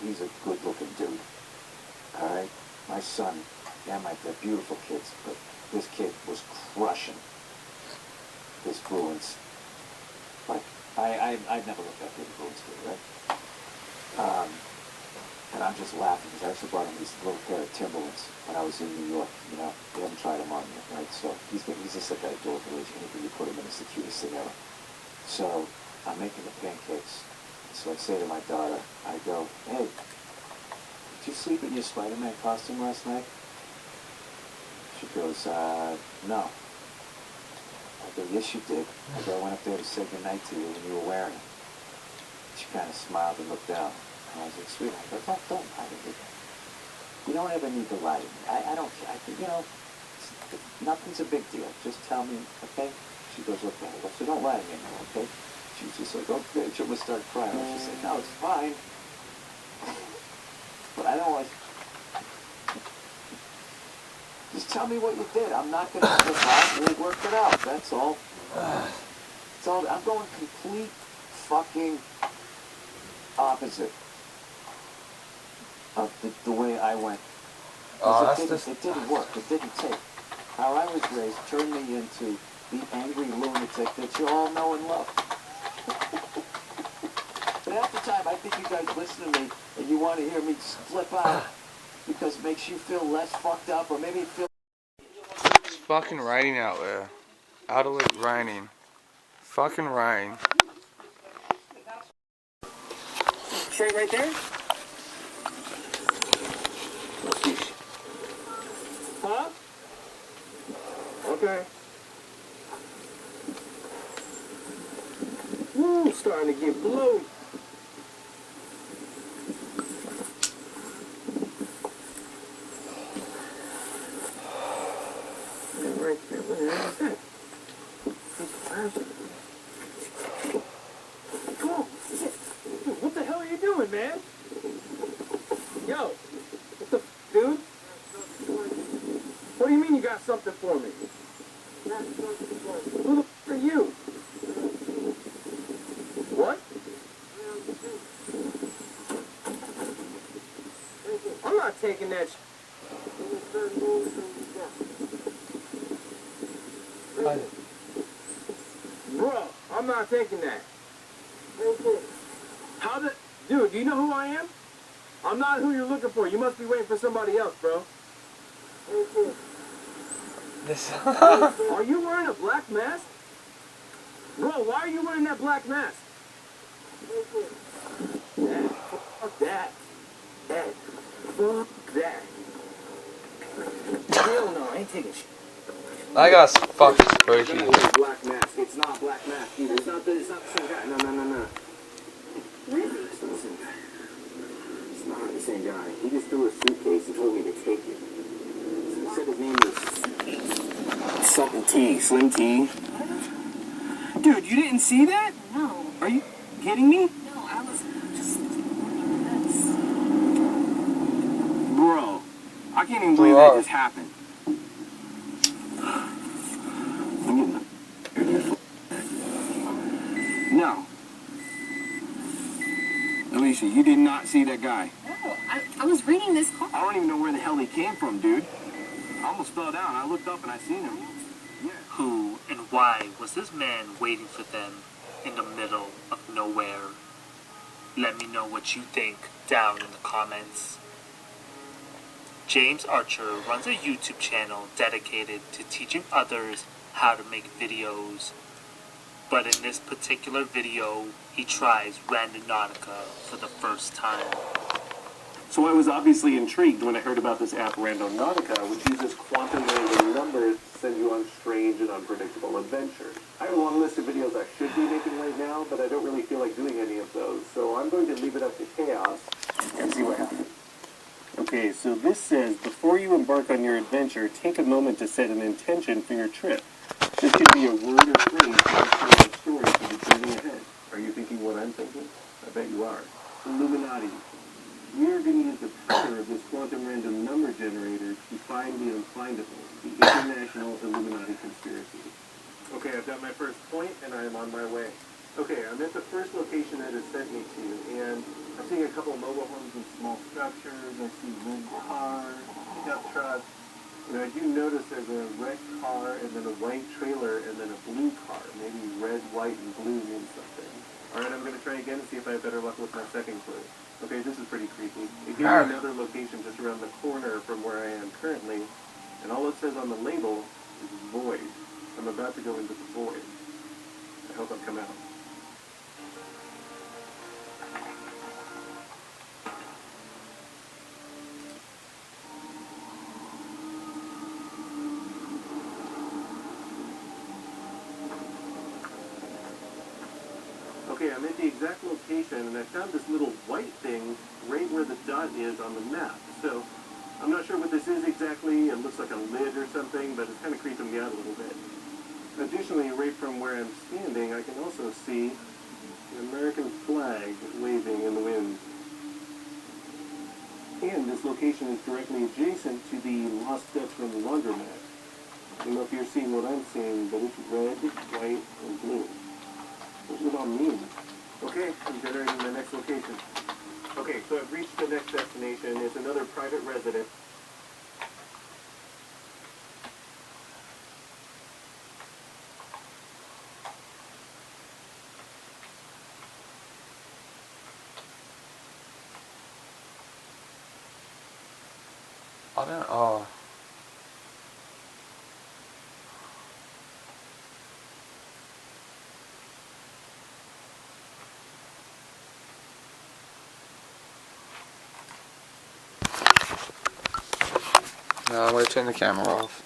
Speaker 1: He's a good-looking dude. All right, my son. Yeah, they're beautiful kids, but this kid was crushing this Bruins. Like I've never looked that good at Bruins kid, right? And I'm just laughing because I actually brought him these little pair of Timberlands when I was in New York. You know, they haven't tried them on yet, right? So he's just like that adorable age. Anything you put him in is the cutest thing ever. So I'm making the pancakes. So I say to my daughter, I go, hey, did you sleep in your Spider-Man costume last night? She goes, no. I go, yes, you did. I go, I went up there to say goodnight to you when you were wearing it. She kind of smiled and looked down. And I was like, sweetheart, I go, don't lie to me. You don't ever need to lie to me. I don't care. I think, you know, nothing's a big deal. Just tell me, okay? She goes, okay. I go, so don't lie to me anymore, okay? She was just like, okay. She almost started crying. She said, no, it's fine. But I don't like... Just tell me what you did. I'm not going to lie. We'll work it out. That's all. It's all. I'm going complete fucking opposite of the way I went. It didn't work. It didn't take. How I was raised turned me into the angry lunatic that you all know and love. But half the time, I think you guys listen to me and you want to hear me flip out because it makes you feel less fucked up, or maybe it feels...
Speaker 2: It's fucking raining out there. Adelaide raining. Fucking rain.
Speaker 15: Straight right there? Huh? Okay. Woo, starting to get blue. Right there. What the hell is that? Come on. Dude, what the hell are you doing, man? Yo. What the dude? What do you mean you got something for me? Who the f are you? What? I'm not taking that Bro, I'm not taking that. How the... Dude, do you know who I am? I'm not who you're looking for. You must be waiting for somebody else, bro.
Speaker 2: This...
Speaker 15: Are you wearing a black mask? Bro, why are you wearing that black mask? Dad, fuck that. Dad, fuck that. Hell no, I ain't taking shit.
Speaker 2: I got fucking spreadsheet.
Speaker 15: Black mask. It's not black mask either. It's not the same guy. No. Really? It's not the same guy. It's not the same guy. He just threw a suitcase and told me to take it. He said his name was something T, Slim T. Dude, you didn't see that?
Speaker 18: No.
Speaker 15: Are you kidding me?
Speaker 18: No, I was just this.
Speaker 15: Bro, I can't even believe that just happened. No. Alicia, you did not see that guy.
Speaker 18: No, I was reading this card.
Speaker 15: I don't even know where the hell he came from, dude. I almost fell down. I looked up and I seen him. Yeah.
Speaker 21: Who and why was this man waiting for them in the middle of nowhere? Let me know what you think down in the comments. James Archer runs a YouTube channel dedicated to teaching others how to make videos. But in this particular video, he tries Randonautica for the first time.
Speaker 17: So I was obviously intrigued when I heard about this app Randonautica, which uses quantum random numbers to send you on strange and unpredictable adventures. I have a long list of videos I should be making right now, but I don't really feel like doing any of those, so I'm going to leave it up to chaos and see what happens. Okay, so so this says, before you embark on your adventure, take a moment to set an intention for your trip. This could be a word or phrase to tell a story for the journey ahead. Are you thinking what I'm thinking? I bet you are. Illuminati. We are going to use the power of this quantum random number generator to find the unfindable, the international Illuminati conspiracy. Okay, I've got my first point, and I am on my way. Okay, I'm at the first location that has sent me to, and I'm seeing a couple of mobile homes and small structures. I see red cars, pickup trucks. And I do notice there's a red car, and then a white trailer, and then a blue car. Maybe red, white, and blue means something. Alright, I'm going to try again and see if I have better luck with my second clue. Okay, this is pretty creepy. It gives me another location just around the corner from where I am currently, and all it says on the label is void. I'm about to go into the void. I hope I come out. Okay, I'm at the exact location, and I found this little white thing right where the dot is on the map. So, I'm not sure what this is exactly. It looks like a lid or something, but it's kind of creeping me out a little bit. Additionally, right from where I'm standing, I can also see the American flag waving in the wind. And this location is directly adjacent to the Lost Dutchman laundromat. I don't know if you're seeing what I'm seeing, but it's red, white, and blue. What does it all mean? Okay, I'm generating the next location. Okay, so I've reached the next destination. It's another private residence.
Speaker 2: I don't. Oh. No, I'm going to turn the camera off.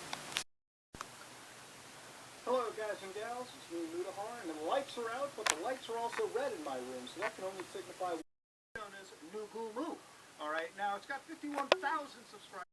Speaker 4: Hello guys and gals, it's me, Mudahar, and the lights are out, but the lights are also red in my room, so that can only signify what's known as Nugu. Alright, now it's got 51,000 subscribers.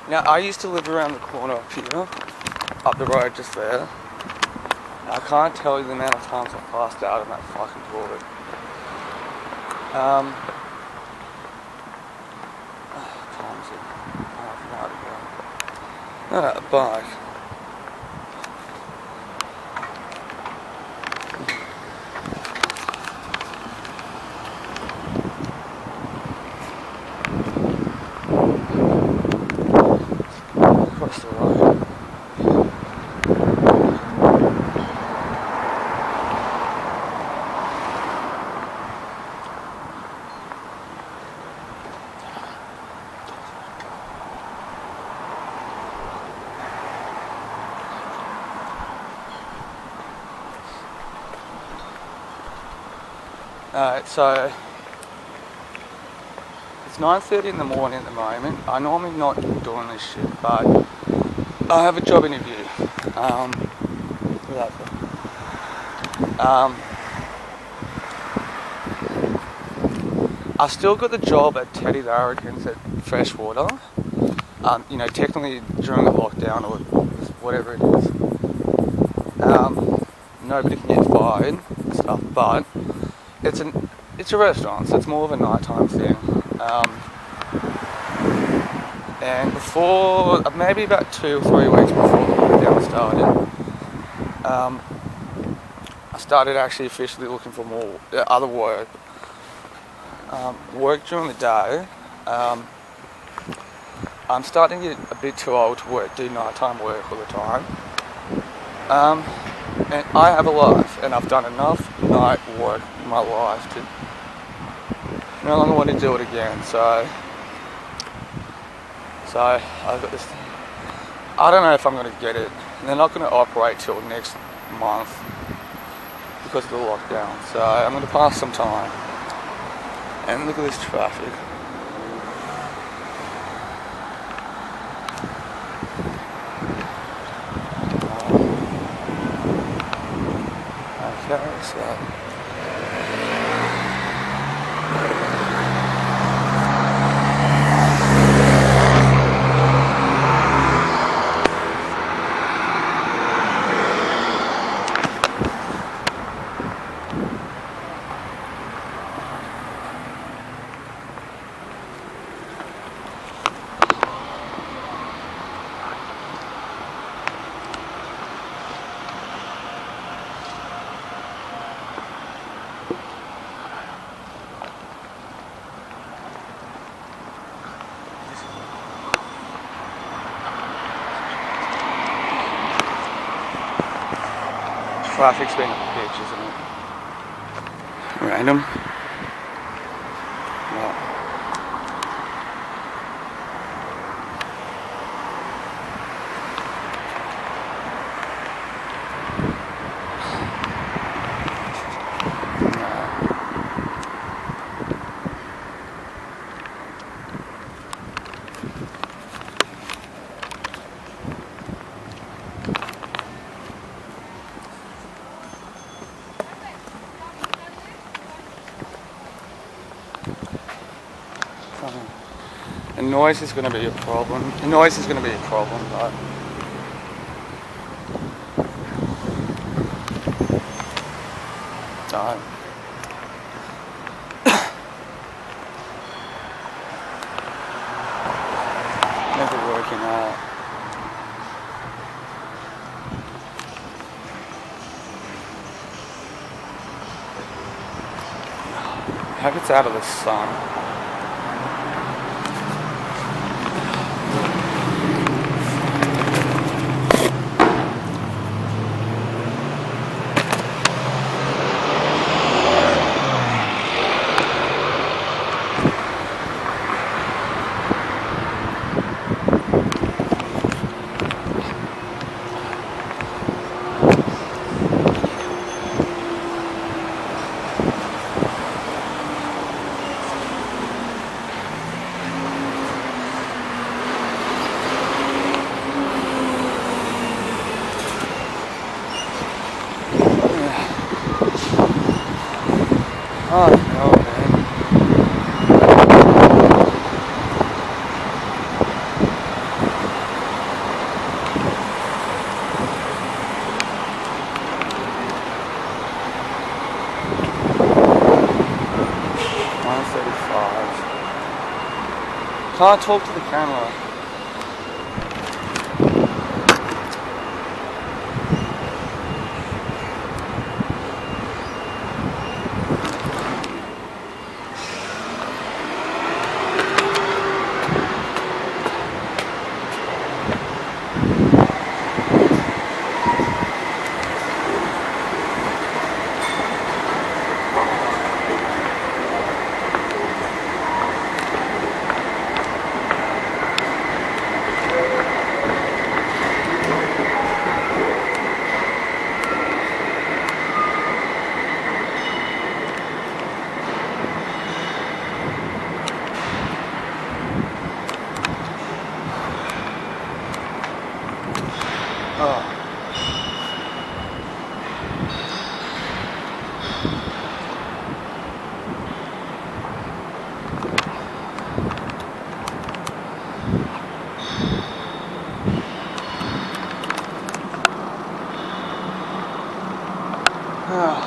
Speaker 2: Now, I used to live around the corner up here, up the road just there. I can't tell you the amount of times I passed out on that fucking toilet. Times it. Not at the bike. Across the road. Alright, so it's 9:30 in the morning at the moment. I'm normally not doing this shit, but I have a job interview. I still got the job at Teddy Larrikin's at Freshwater. You know, technically during the lockdown or whatever it is. Nobody can get fired and stuff, but it's a restaurant, so it's more of a nighttime thing. And before, maybe about 2 or 3 weeks before the lockdown started, I started actually officially looking for more other work. Work during the day. I'm starting to get a bit too old to do nighttime work all the time. And I have a life, and I've done enough night work in my life to no longer want to do it again. So I've got this. I don't know if I'm going to get it. They're not going to operate till next month because of the lockdown. So I'm going to pass some time. And look at this traffic. Okay, so. Traffic's been a bitch, isn't it? Random. Well. The noise is going to be a problem. The noise is going to be a problem, but never working out. I hope it's out of the sun. Oh no, man. Can't talk to the camera.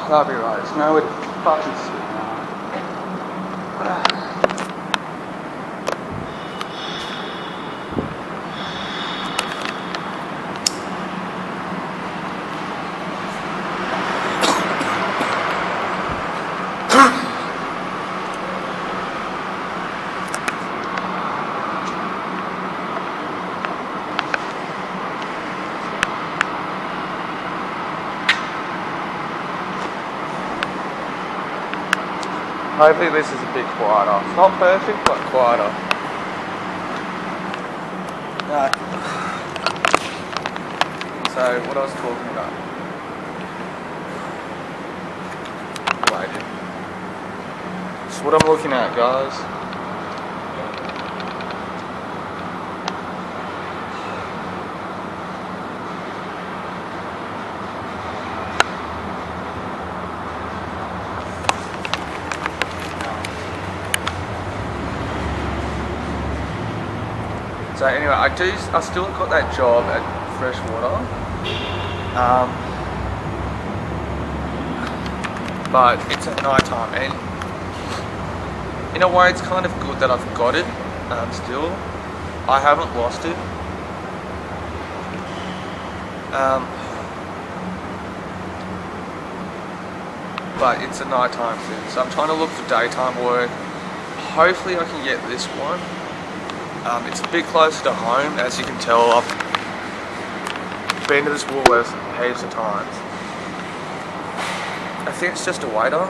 Speaker 2: That'll be right. It's nowhere to fucking sit now. Hopefully this is a bit quieter. It's not perfect, but quieter. So, what I was talking about. Waiting. So what I'm looking at, guys. So anyway, I still got that job at Freshwater, but it's at night time, and in a way it's kind of good that I've got it still. I haven't lost it. But it's a nighttime thing, so I'm trying to look for daytime work. Hopefully I can get this one. It's a bit closer to home, as you can tell. I've been to this Woolworths heaps of times. I think it's just a waiter,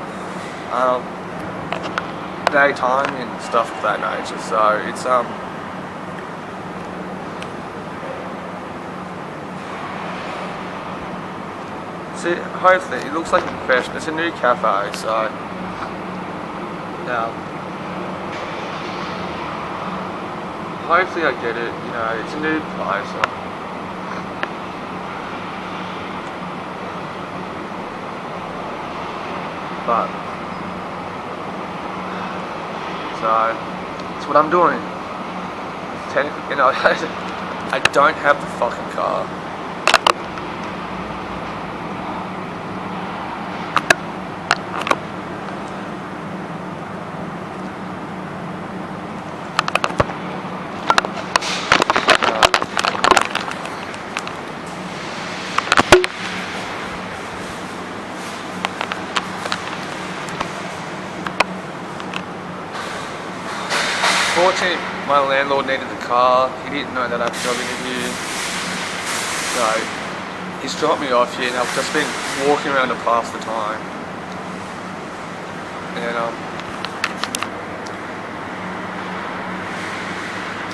Speaker 2: daytime and stuff of that nature. So it's see, hopefully it looks like a professional. It's a new cafe, so hopefully I get it. You know, it's a new place. But so that's what I'm doing. Technically, you know, I don't have the fucking car. Fortunately, my landlord needed the car. He didn't know that I had a job interview, so he's dropped me off here, and I've just been walking around to pass the time. And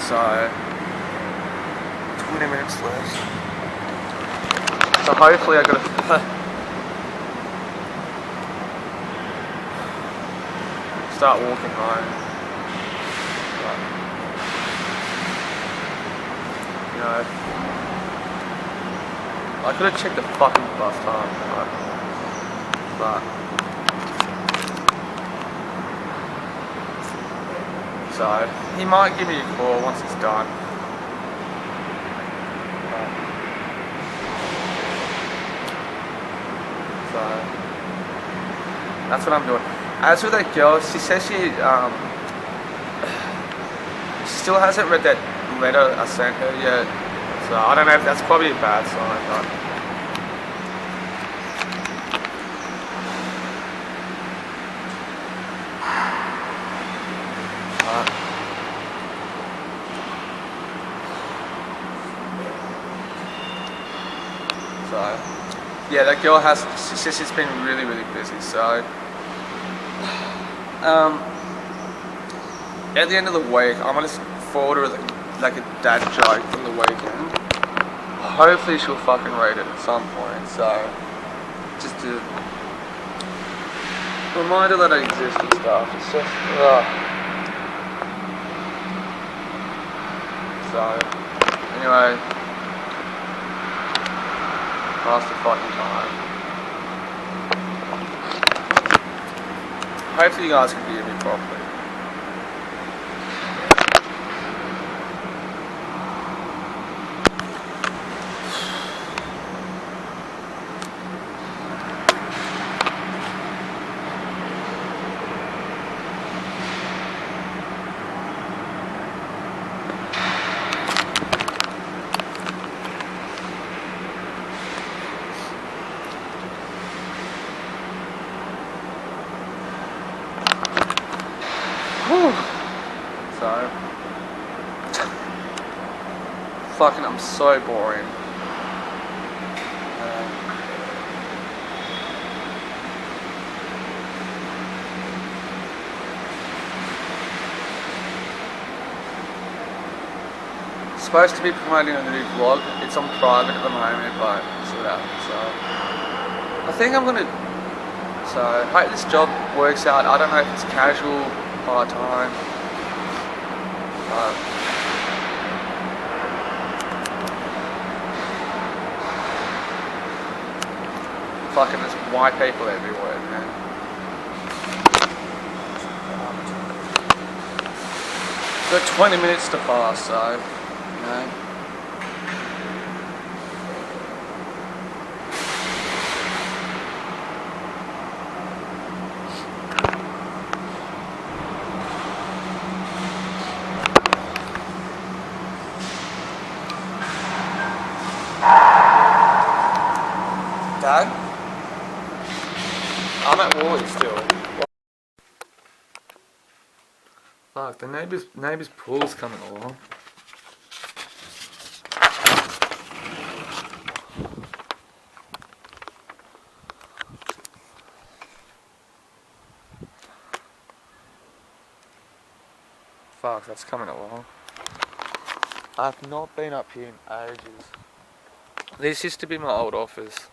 Speaker 2: so 20 minutes left. So hopefully I got to start walking home. You know, I could have checked the fucking bus time, but so he might give me a call once it's done. So that's what I'm doing. As for that girl, she says she still hasn't read that letter I sent her yet. So I don't know if that's probably a bad sign, but... So, yeah, that girl she says she's been really, really busy, so... At the end of the week, I'm gonna forward her like a dad joke from the weekend. Hopefully she'll fucking read it at some point, so... Just to... remind her that I exist and stuff, it's just... So... Anyway... Past the fucking time. Hopefully you guys can hear me properly. So, fucking, I'm so boring. Supposed to be promoting a new vlog. It's on private at the moment, but sort out. So, I think I'm gonna. So, I hope this job works out. I don't know if it's casual, part-time. Fucking there's white people everywhere, man. Got 20 minutes to pass, so, you know. Dad? I'm at Wally still. Fuck, the neighbour's pool's coming along. Fuck, that's coming along. I've not been up here in ages. This used to be my old office.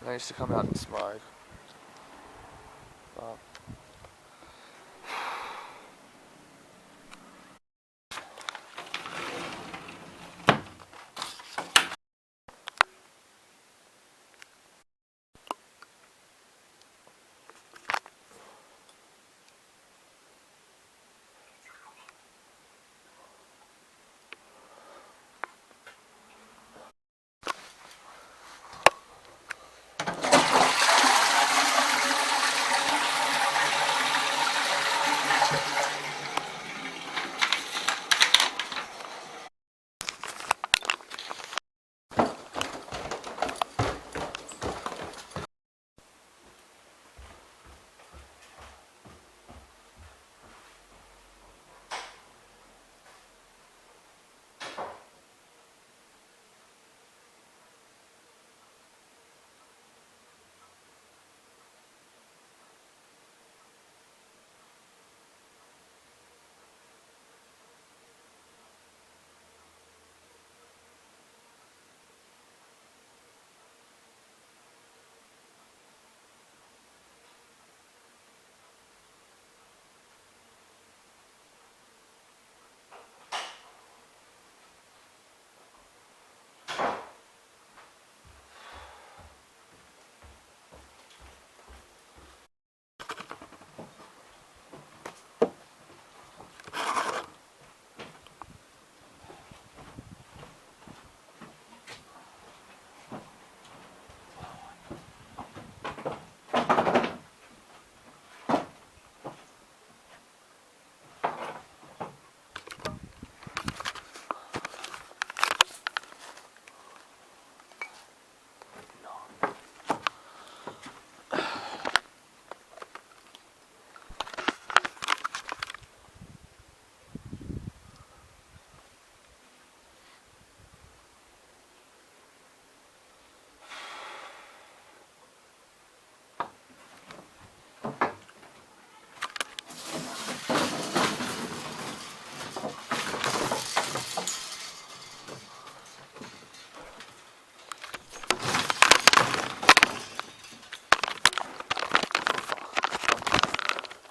Speaker 2: I used to come out and smoke. But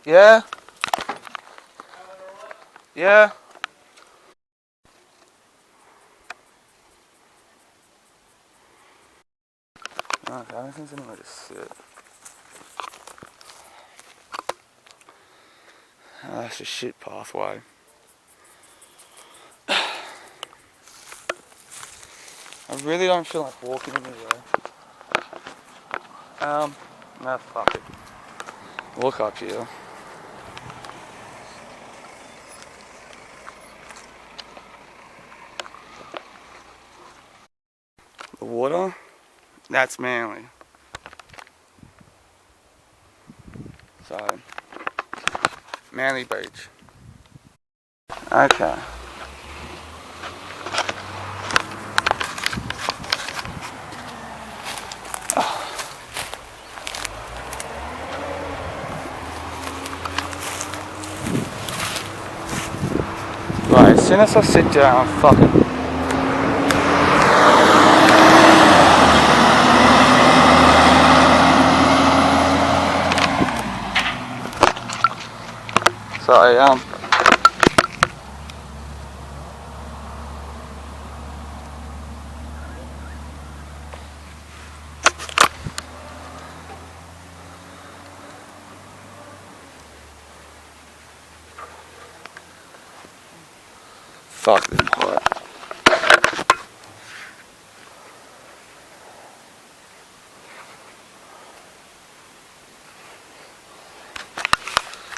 Speaker 2: Yeah? Yeah? Okay, I don't think there's anywhere to sit. Oh, that's a shit pathway. I really don't feel like walking anywhere. No, fuck it. Walk up here. The water? That's Manly. So, Manly Beach. Okay. Right, as soon as I sit down, fucking... So, fuck this part.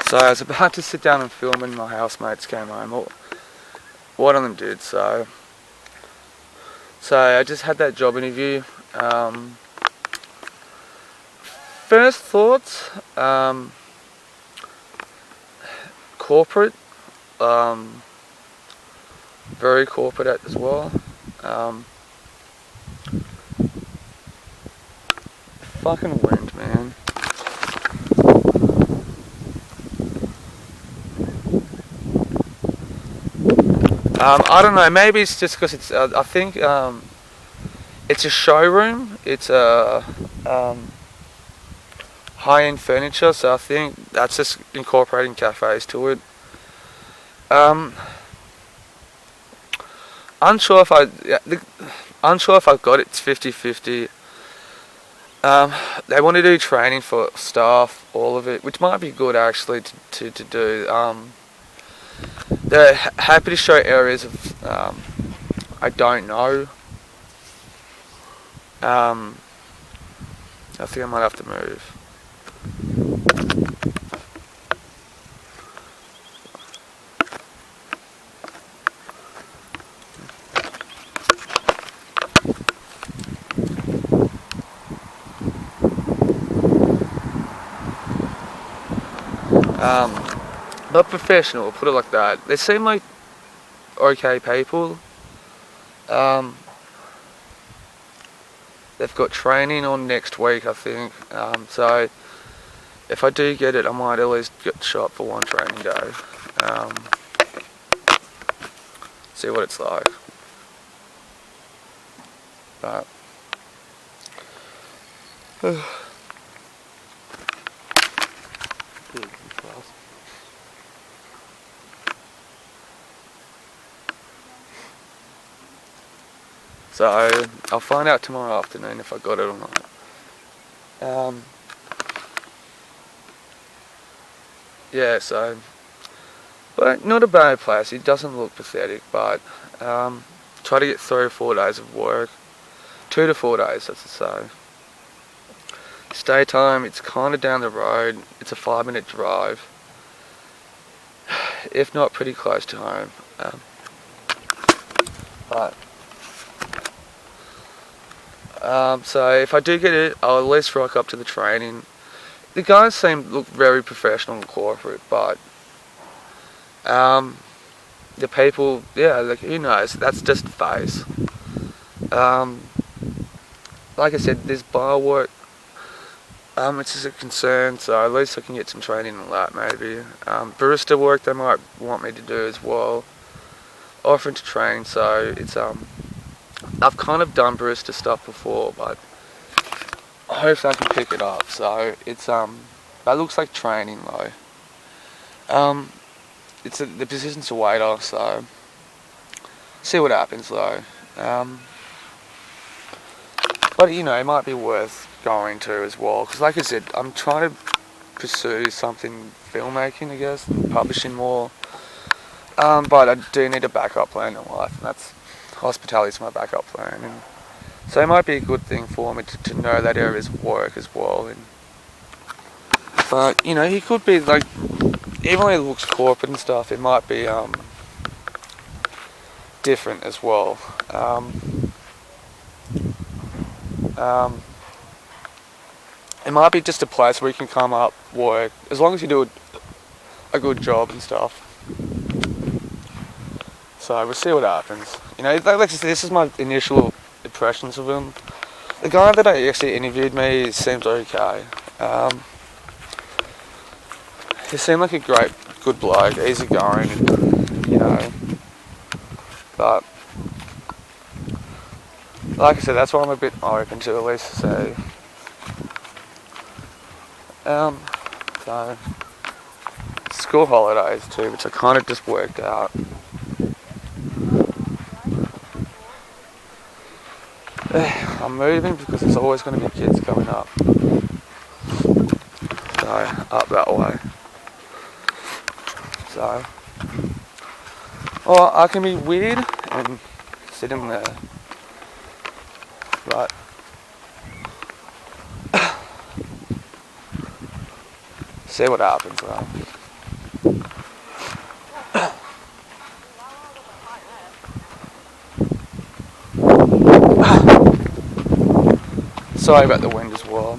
Speaker 2: So I was about to sit down and film and my housemates came home. Well, one of them did, so I just had that job interview. First thoughts, corporate, very corporate as well. Fucking wind, man. I don't know, maybe it's just because it's, I think, it's a showroom, it's a, high-end furniture, so I think that's just incorporating cafes to it. Unsure if I got it, it's 50-50. They want to do training for staff, all of it, which might be good actually to do. They're happy to show areas of I don't know. I think I might have to move. Not professional, put it like that. They seem like okay people. They've got training on next week, I think. So if I do get it, I might at least get shot for one training day. See what it's like. But so I'll find out tomorrow afternoon if I got it or not. Yeah, so, but not a bad place. It doesn't look pathetic, but try to get 3 or 4 days of work, 2 to 4 days, that's to say. Stay time, it's kind of down the road. It's a 5-minute drive, if not pretty close to home. So if I do get it, I'll at least rock up to the training. The guys look very professional and corporate, but the people, yeah, like, who knows? That's just a phase. Like I said, there's bar work. It's just a concern, so at least I can get some training on that, maybe. Barista work they might want me to do as well. Offering to train, so it's I've kind of done barista stuff before, but hopefully I can pick it up. So it's that looks like training though. The position's a waiter, so see what happens though. But you know, it might be worth going to as well, because like I said, I'm trying to pursue something filmmaking, I guess, and publishing more. But I do need a backup plan in life, and that's hospitality's my backup plan. And so it might be a good thing for me to know that areas of work as well. But you know, he could be like, even though he looks corporate and stuff, it might be different as well. It might be just a place where you can come up, work, as long as you do a good job and stuff. So we'll see what happens. You know, like I said, this is my initial impressions of him. The guy that actually interviewed me seems okay. He seemed like a good bloke, easygoing, you know. But like I said, that's why I'm a bit open to at least say. So school holidays too, which I kind of just worked out. I'm moving because there's always going to be kids coming up. So up that way. So, or I can be weird and sit in there. But see what happens, right? Sorry about the wind as well.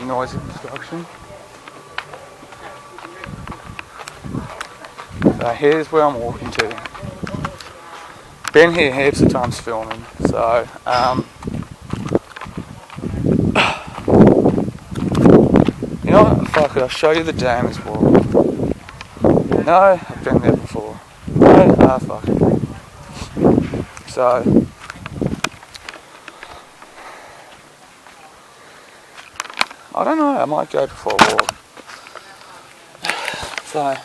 Speaker 2: Noise of construction. So here's where I'm walking to. Been here heaps of times filming, so you know what, fuck it, I'll show you the dam as well. No, I've been there before. No, fuck it. So I don't know, I might go before a walk. So,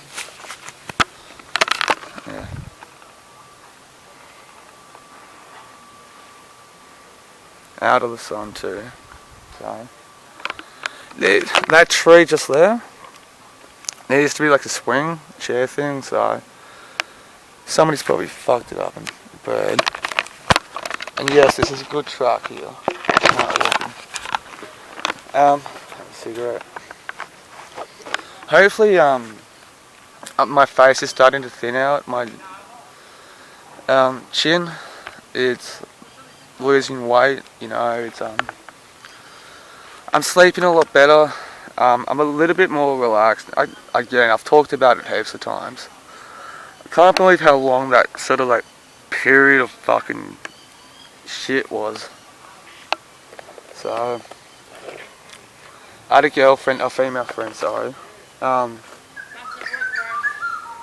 Speaker 2: yeah. Out of the sun too. So, that tree just there, there used to be like a swing chair thing, so somebody's probably fucked it up and bird. And yes, this is a good track here. It's not walking. Cigarette. Hopefully, my face is starting to thin out. My chin, it's losing weight. You know, it's I'm sleeping a lot better. I'm a little bit more relaxed. Again, I've talked about it heaps of times. I can't believe how long that sort of like period of fucking shit was. So. I had a female friend, sorry.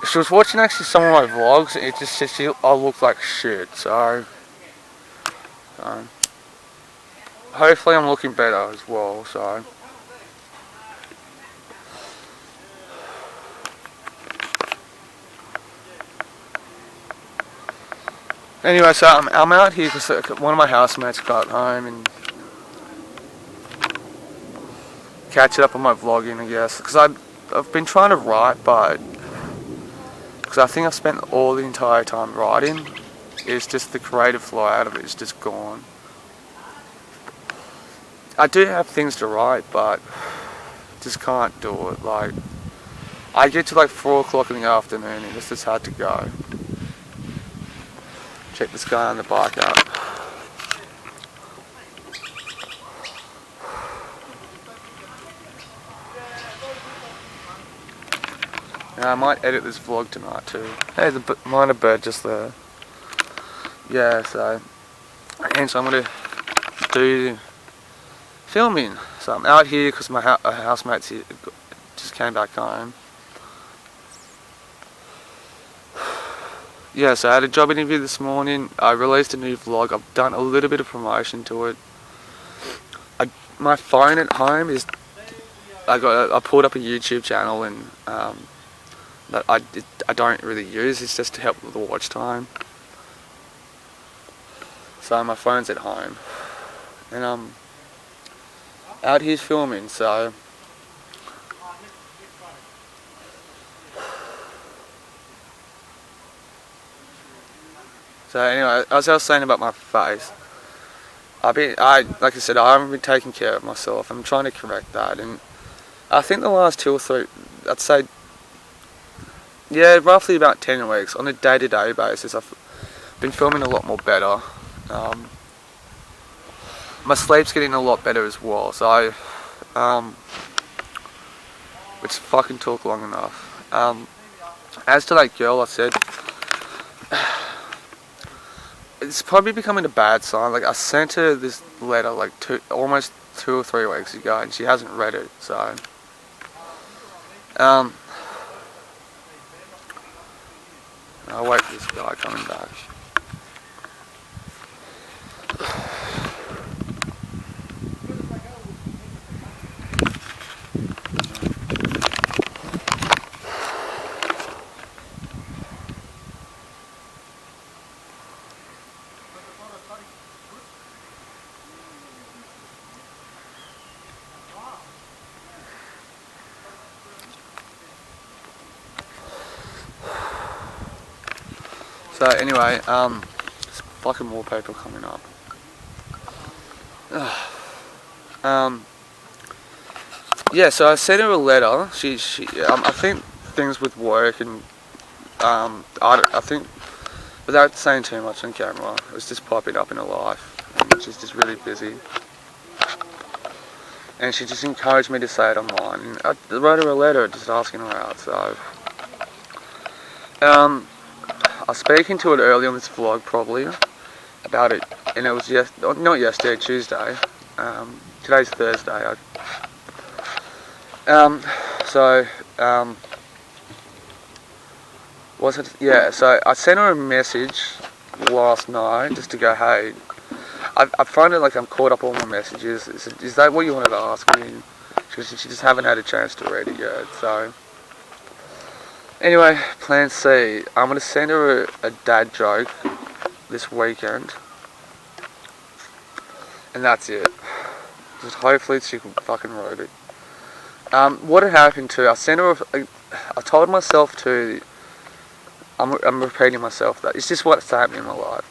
Speaker 2: She was watching actually some of my vlogs, and it just said I look like shit, so hopefully I'm looking better as well, so. Anyway, so I'm out here because one of my housemates got home and catch up on my vlogging, I guess, because I've been trying to write, but because I think I've spent all the entire time writing, it's just the creative flow out of it is just gone. I do have things to write, but just can't do it. Like, I get to like 4 o'clock in the afternoon and it's just hard to go. Check this guy on the bike out. And I might edit this vlog tonight too. Hey, the minor bird just there. Yeah, so I'm gonna do filming. So I'm out here because my housemates here just came back home. Yeah, so I had a job interview this morning. I released a new vlog. I've done a little bit of promotion to it. My phone at home is. I pulled up a YouTube channel and that I don't really use. It's just to help with the watch time. So my phone's at home, and I'm out here filming. So anyway, as I was saying about my face, like I said, I haven't been taking care of myself. I'm trying to correct that, and I think the last 2 or 3, I'd say, yeah, roughly about 10 weeks on a day-to-day basis, I've been filming a lot more better. My sleep's getting a lot better as well, so which fucking talk long enough. As to that girl I said, it's probably becoming a bad sign. Like, I sent her this letter like almost 2 or 3 weeks ago, and she hasn't read it, so I'll wait for this guy coming back. So anyway, there's fucking more people coming up. Yeah, so I sent her a letter. She I think things with work and I think, without saying too much on camera, it was just popping up in her life, and she's just really busy. And she just encouraged me to say it online. And I wrote her a letter just asking her out. So I was speaking to it early on this vlog probably about it, and it was not yesterday, Tuesday. Today's Thursday. Was it? Yeah. So I sent her a message last night just to go, hey, I find it like I'm caught up on my messages. Is that what you wanted to ask me? She just haven't had a chance to read it yet. So anyway, plan C. I'm going to send her a dad joke this weekend. And that's it. Just hopefully she can fucking write it. What had happened too, I sent her, I told myself to, I'm repeating myself, that it's just what's happening in my life.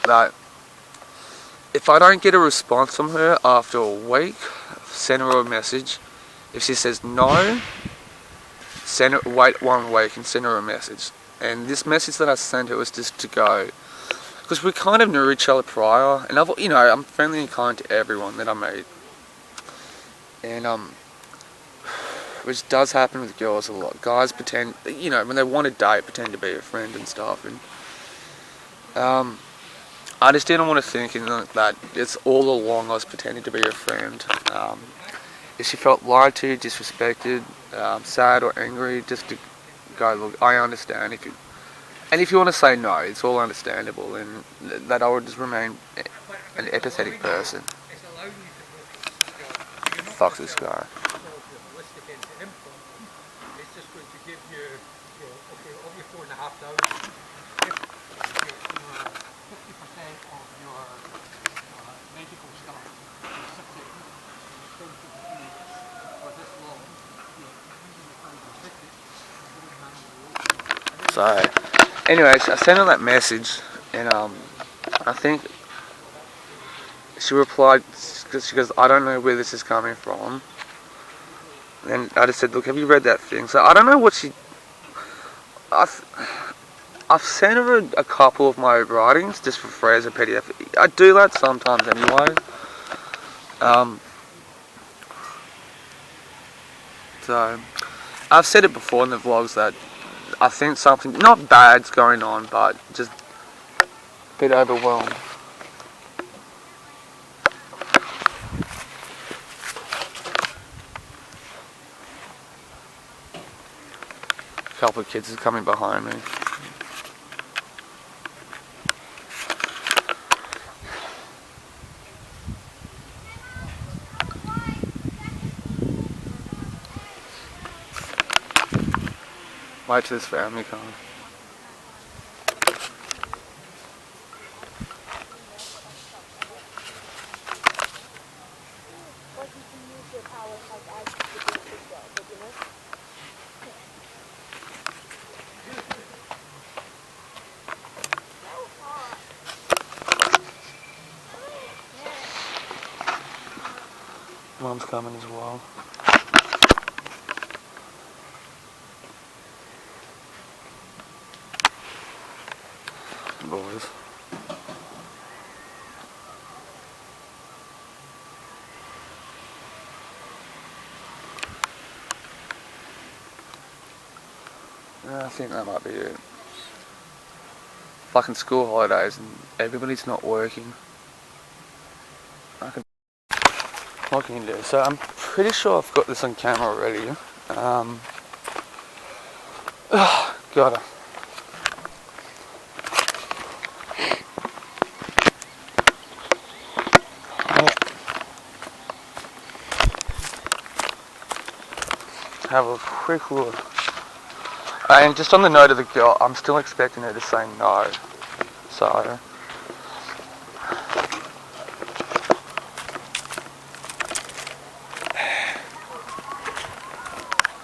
Speaker 2: That if I don't get a response from her after a week, send her a message. If she says no, wait 1 week and send her a message. And this message that I sent her was just to go, because we kind of knew each other prior, and I'm friendly and kind to everyone that I meet. And which does happen with girls a lot. Guys pretend, when they want to date, pretend to be a friend and stuff. And I just didn't want to think that it's all along I was pretending to be a friend. If she felt lied to, disrespected, sad or angry, just to go, look, I understand. If you want to say no, it's all understandable, and that I would just remain an empathetic person. Fuck this guy. So, anyways, I sent her that message, and I think she replied, because she goes, I don't know where this is coming from. And I just said, look, have you read that thing? So I don't know what she... I've sent her a couple of my writings just for free as a PDF. I do that sometimes anyway. So So, I've said it before in the vlogs that I think something, not bad's going on, but just a bit overwhelmed. A couple of kids are coming behind me. Wait till this family comes. Mom's coming as well. Boys. I think that might be it. Fucking school holidays and everybody's not working. What can you do? So I'm pretty sure I've got this on camera already. Gotta. Have a quick look. And just on the note of the girl, I'm still expecting her to say no. So.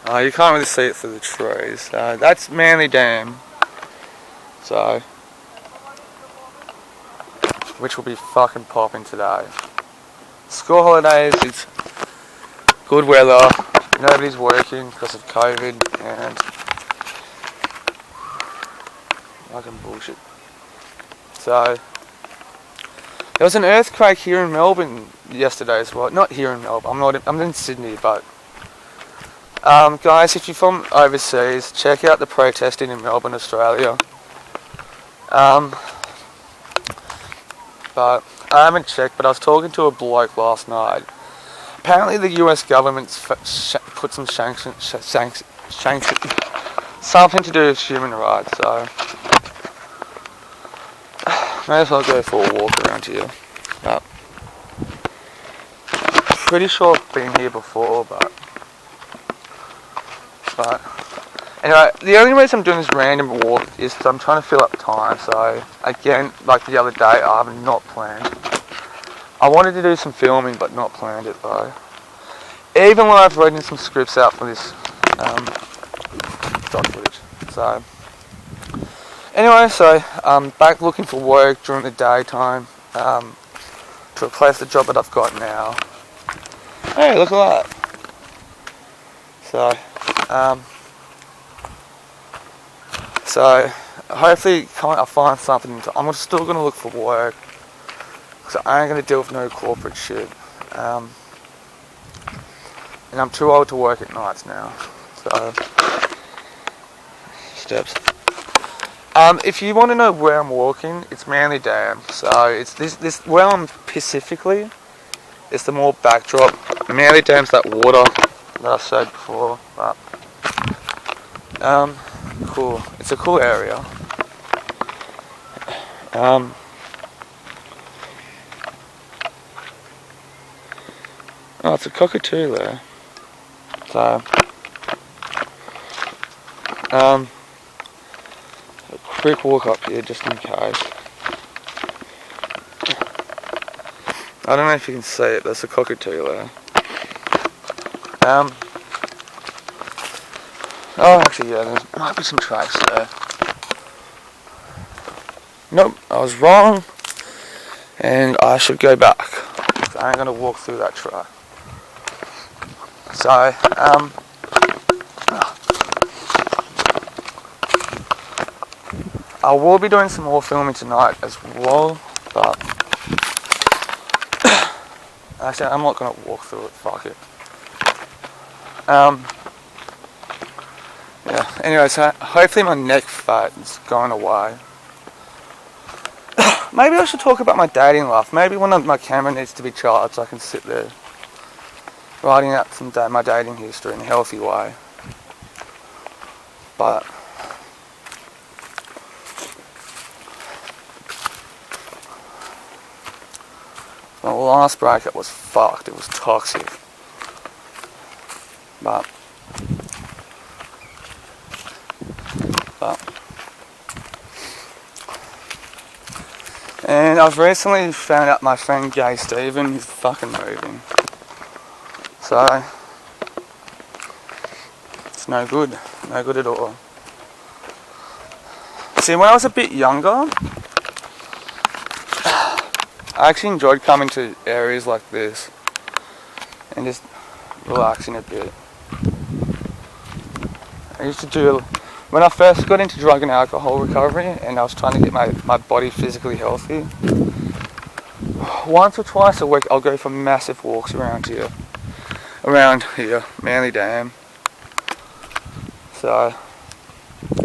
Speaker 2: You can't really see it through the trees. That's Manly Dam. So. Which will be fucking popping today. School holidays, it's good weather. Nobody's working because of COVID and fucking bullshit. So there was an earthquake here in Melbourne yesterday as well. Not here in Melbourne. I'm in Sydney, but guys, if you're from overseas, check out the protesting in Melbourne, Australia. But I haven't checked. But I was talking to a bloke last night. Apparently the US government's put some sanctions, something to do with human rights, so may as well go for a walk around here. But pretty sure I've been here before, but anyway, the only reason I'm doing this random walk is because I'm trying to fill up time. So again, like the other day, I have not planned. I wanted to do some filming, but not planned it though. Even when I've written some scripts out for this stock footage. So anyway, so I'm back looking for work during the daytime to replace the job that I've got now. Hey, look at that. So hopefully I'll find something. I'm still going to look for work. So I ain't going to deal with no corporate shit. And I'm too old to work at nights now. So, steps. If you want to know where I'm walking, it's Manly Dam. So it's this where I'm specifically. It's the more backdrop. Manly Dam's that water that I said before. But cool. It's a cool area. Oh, it's a cockatoo there. So, a quick walk up here just in case. I don't know if you can see it, there's a cockatoo there. Oh, actually, yeah, there might be some tracks there. Nope, I was wrong. And I should go back. I ain't gonna walk through that track. So, I will be doing some more filming tonight as well, but actually I'm not going to walk through it, fuck it. Anyway, so hopefully my neck fat is going away. Maybe I should talk about my dating life. Maybe one of my camera needs to be charged so I can sit there writing out some my dating history in a healthy way. But my last breakup was fucked. It was toxic. But and I've recently found out my friend Gay Steven is fucking moving. So it's no good. No good at all. See, when I was a bit younger, I actually enjoyed coming to areas like this and just relaxing a bit. I used to do, when I first got into drug and alcohol recovery and I was trying to get my body physically healthy, once or twice a week I'll go for massive walks around here, Manly Dam. So,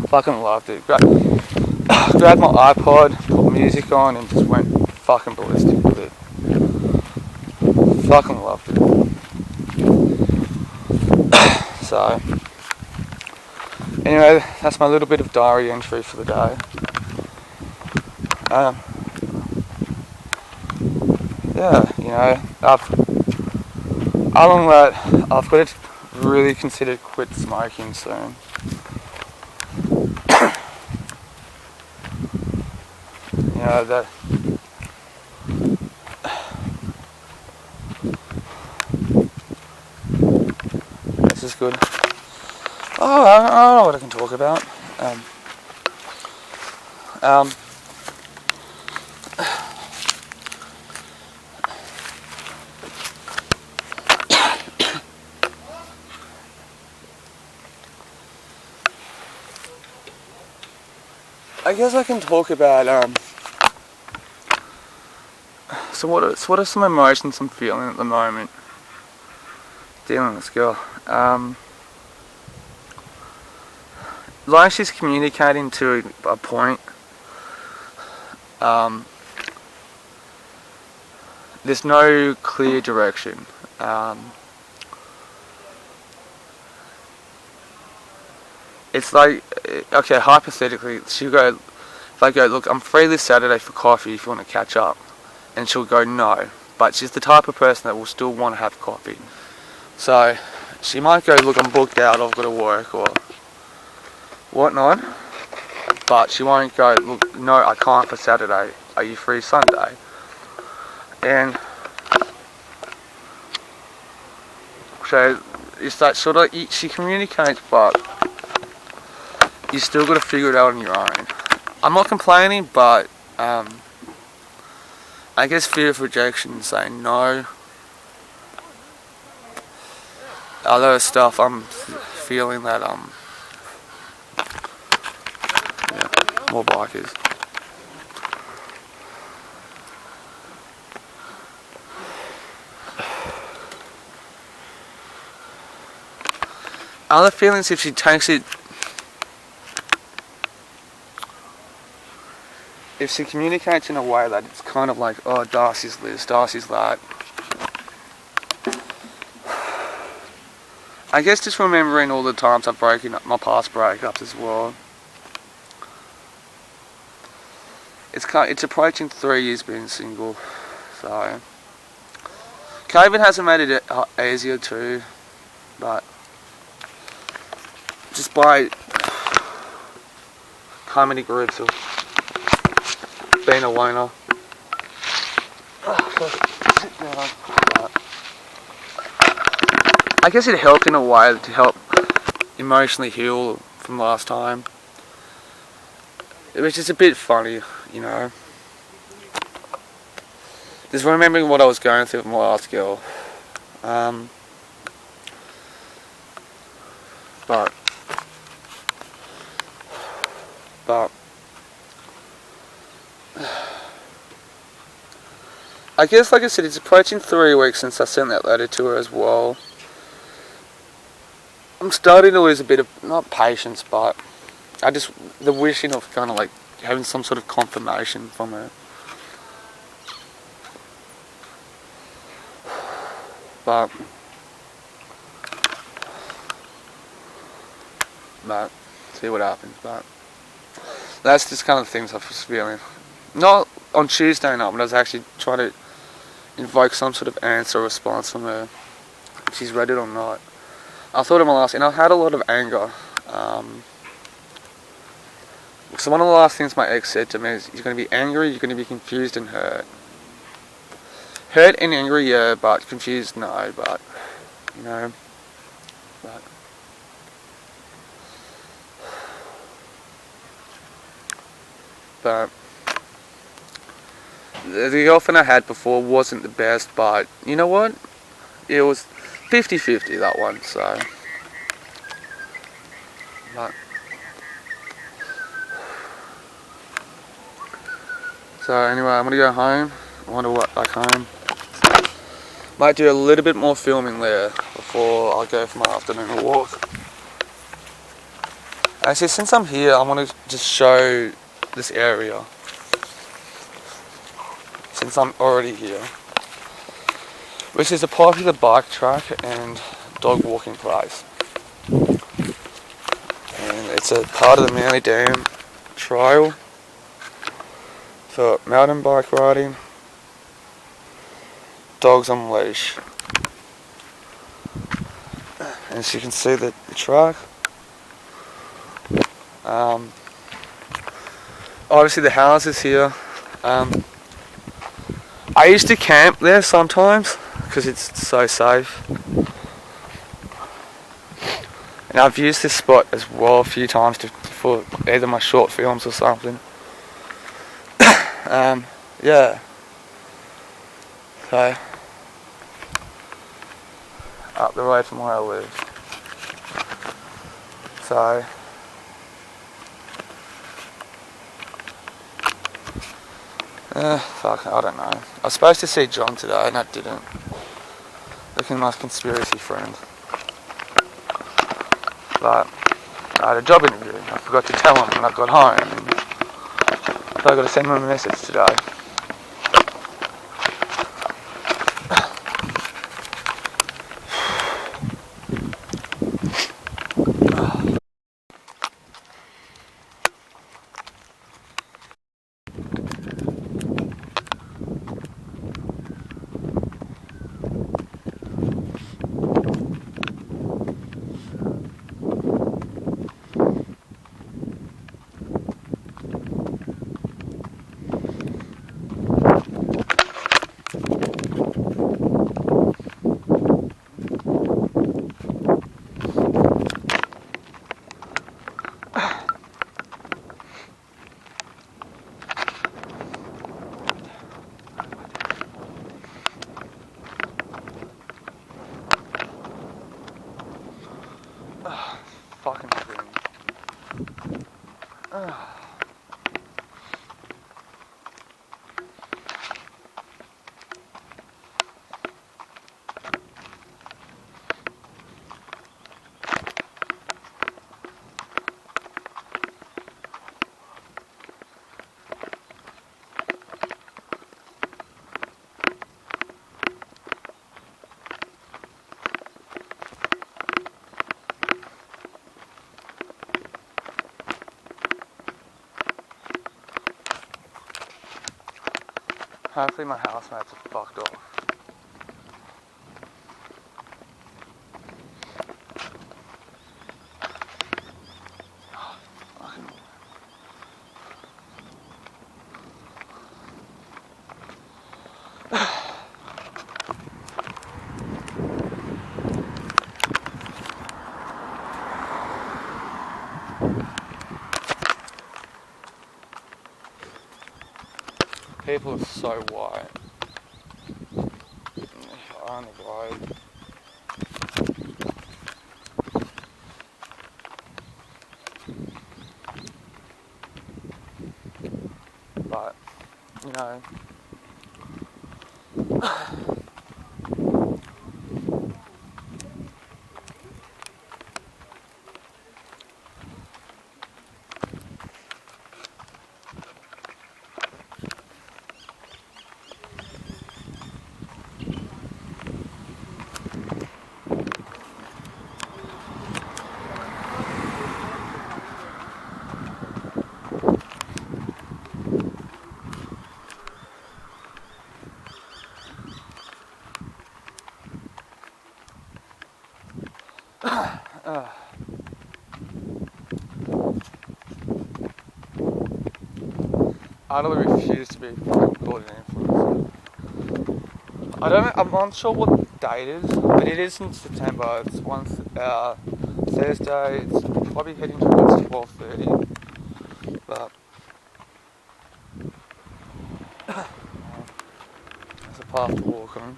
Speaker 2: fucking loved it. Grabbed my iPod, put music on and just went fucking ballistic with it. Fucking loved it. So, anyway, that's my little bit of diary entry for the day. Yeah, you know, other than that, I've got to really consider quit smoking soon. You know, that this is good. Oh, I don't know what I can talk about. I guess I can talk about so what are some emotions I'm feeling at the moment dealing with this girl. Like she's communicating to a point. There's no clear direction. It's like, okay, hypothetically, she'll go, if I go, look, I'm free this Saturday for coffee if you want to catch up. And she'll go, no. But she's the type of person that will still want to have coffee. So, she might go, look, I'm booked out, I've got to work, or whatnot. But she won't go, look, no, I can't for Saturday. Are you free Sunday? And so, it's that sort of, she communicates, but you still got to figure it out on your own. I'm not complaining, but I guess fear of rejection, saying no, other stuff, I'm feeling that yeah, more bikers. Other feelings, if she takes it, if she communicates in a way that it's kind of like, oh, Darcy's this, Darcy's that. I guess just remembering all the times I've broken up, my past breakups as well. It's approaching 3 years being single, so COVID hasn't made it easier too, but just by how many groups of being a loner. I guess it helped in a way to help emotionally heal from last time. It was just a bit funny, you know. Just remembering what I was going through with my last girl. But I guess, like I said, it's approaching 3 weeks since I sent that letter to her as well. I'm starting to lose a bit of, not patience, but the wishing of kind of like having some sort of confirmation from her. But see what happens. But that's just kind of things I was feeling. Not on Tuesday night, but I was actually trying to invoke some sort of answer or response from her. She's read it or not. I thought of my last, and I've had a lot of anger. So one of the last things my ex said to me is, you're going to be angry, you're going to be confused and hurt. Hurt and angry, yeah, but confused, no, but, you know, but the girlfriend I had before wasn't the best, but you know what? It was 50-50, that one, so. So anyway, I'm gonna go home. I want to walk back home. Might do a little bit more filming there before I go for my afternoon walk. Actually, since I'm here, I want to just show this area. Since I'm already here. Which is a popular bike track and dog walking place. And it's a part of the Manly Dam Trail for mountain bike riding, dogs on leash. As you can see the track. Obviously the houses here. I used to camp there sometimes because it's so safe. And I've used this spot as well a few times for either my short films or something. Yeah. So, up the road from where I live. So, fuck, I don't know. I was supposed to see John today and I didn't. Looking like my conspiracy friend. But I had a job interview. I forgot to tell him when I got home. So I got to send him a message today. Fucking thing. Hopefully my housemates are fucked off. People are so white on the road. But, you know, utterly refuse to be called an influencer. I'm not sure what date it is, but it is in September. It's Thursday. It's probably heading towards 12:30. But there's a path to walk on.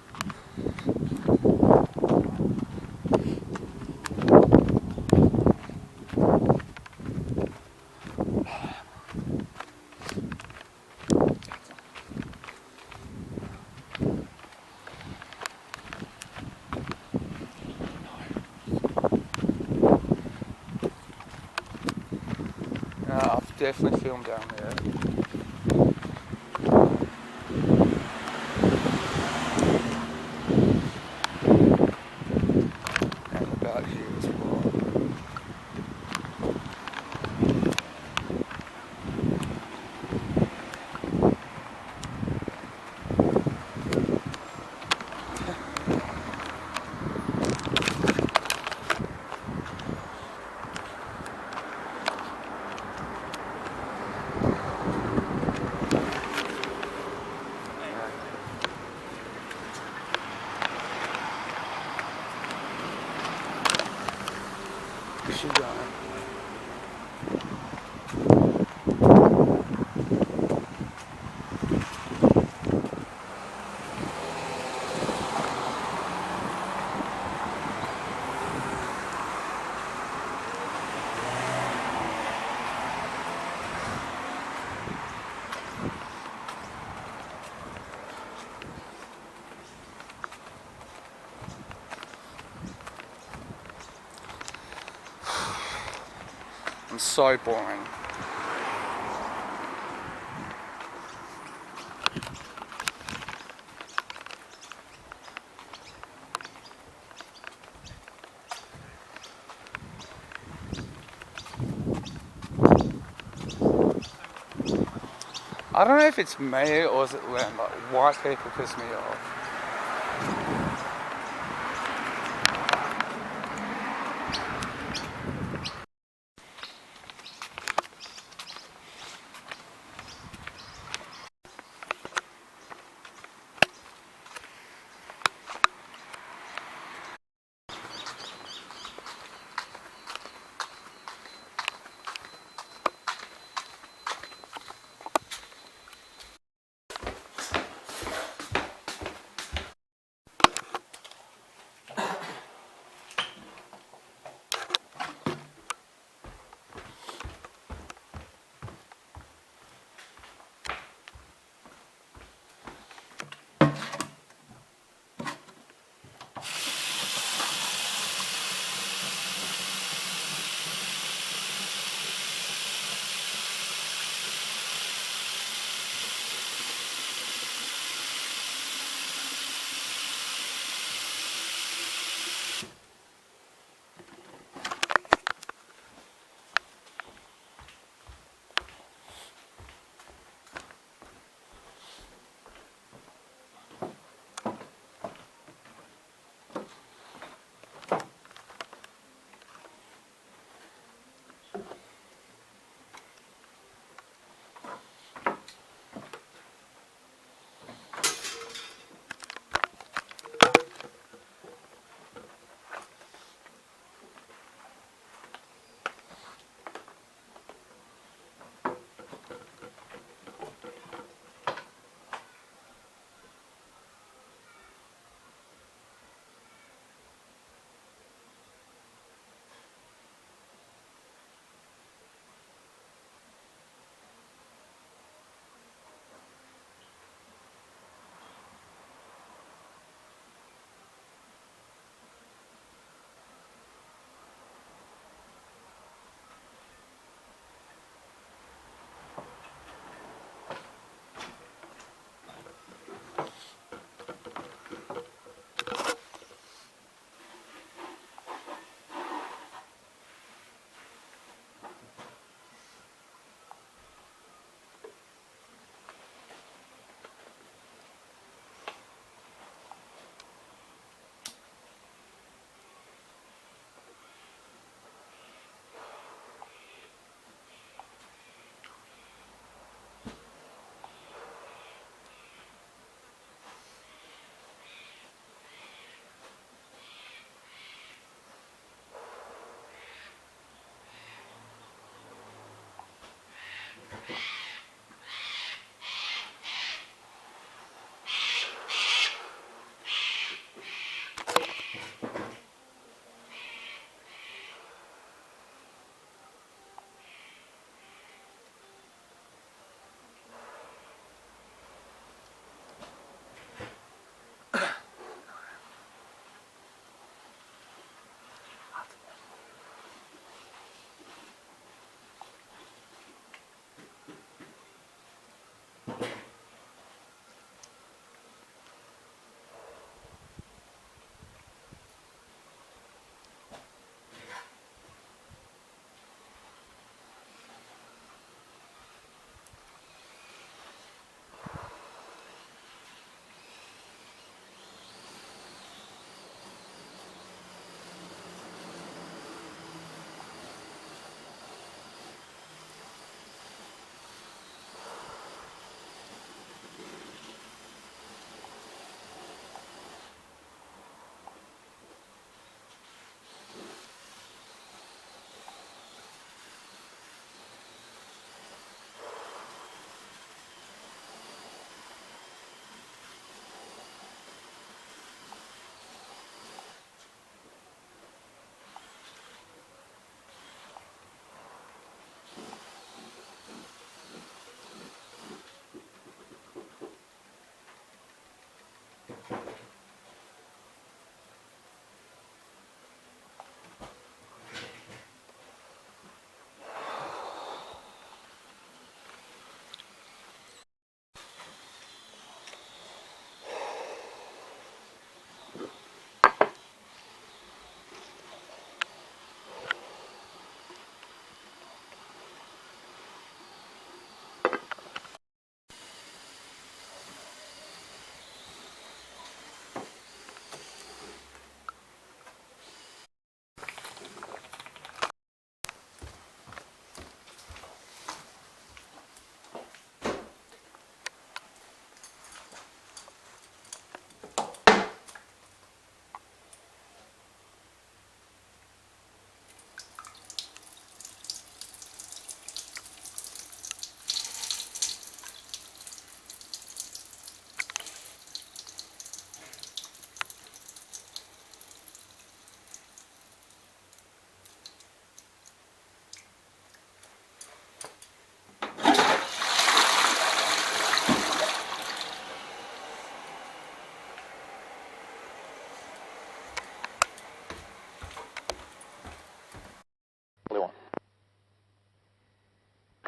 Speaker 2: I've definitely filmed down there. And about here as well. She got it. I'm so boring. I don't know if it's me or is it them, but white people piss me off.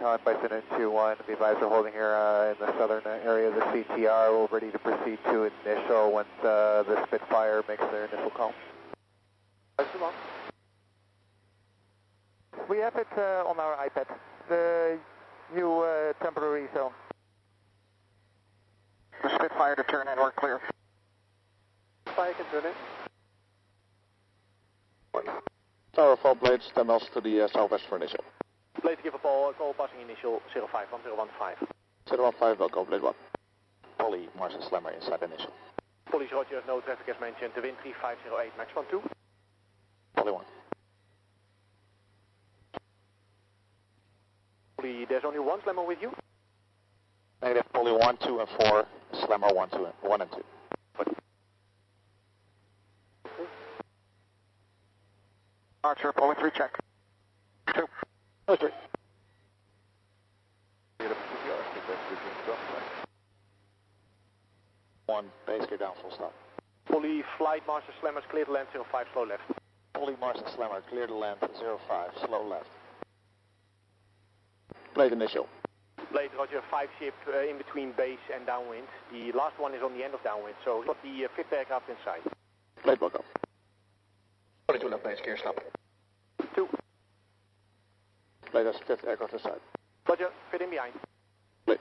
Speaker 5: calling Bison in 2-1. Be advised we're holding here in the southern area of the CTR. We're ready to proceed to initial once the Spitfire makes their initial call. We have it on our iPad, the new temporary zone. The Spitfire to turn in, we're clear. Spitfire can turn in.
Speaker 22: Tower 4 blades, 10 miles to the southwest for initial.
Speaker 23: Blade give a call passing initial 051015.
Speaker 22: 015, welcome, blade 1. Polly, Mars and Slammer inside initial.
Speaker 23: Polly's Roger, no traffic as mentioned, the wind 3508, max 12.
Speaker 22: Polly 1.
Speaker 23: Polly, there's only one Slammer with you?
Speaker 22: Negative, Polly 1, 2 and 4, Slammer 1, 1 and 2.
Speaker 5: Archer, Polly 3, check. 2.
Speaker 23: Oh, 3.
Speaker 22: One, base gear down, full stop.
Speaker 23: Polly, flight master Slammers, clear the land 05, slow left.
Speaker 22: Polly, Mars and Slammer, clear the land 05, slow left. Blade initial.
Speaker 23: Blade Roger, 5 ship in between base and downwind. The last one is on the end of downwind, so got the 5th aircraft inside.
Speaker 22: Blade welcome.
Speaker 23: 22 left base, gear stop. 2.
Speaker 22: Blade has 5th aircraft inside.
Speaker 23: Roger, fit in behind.
Speaker 22: Blade.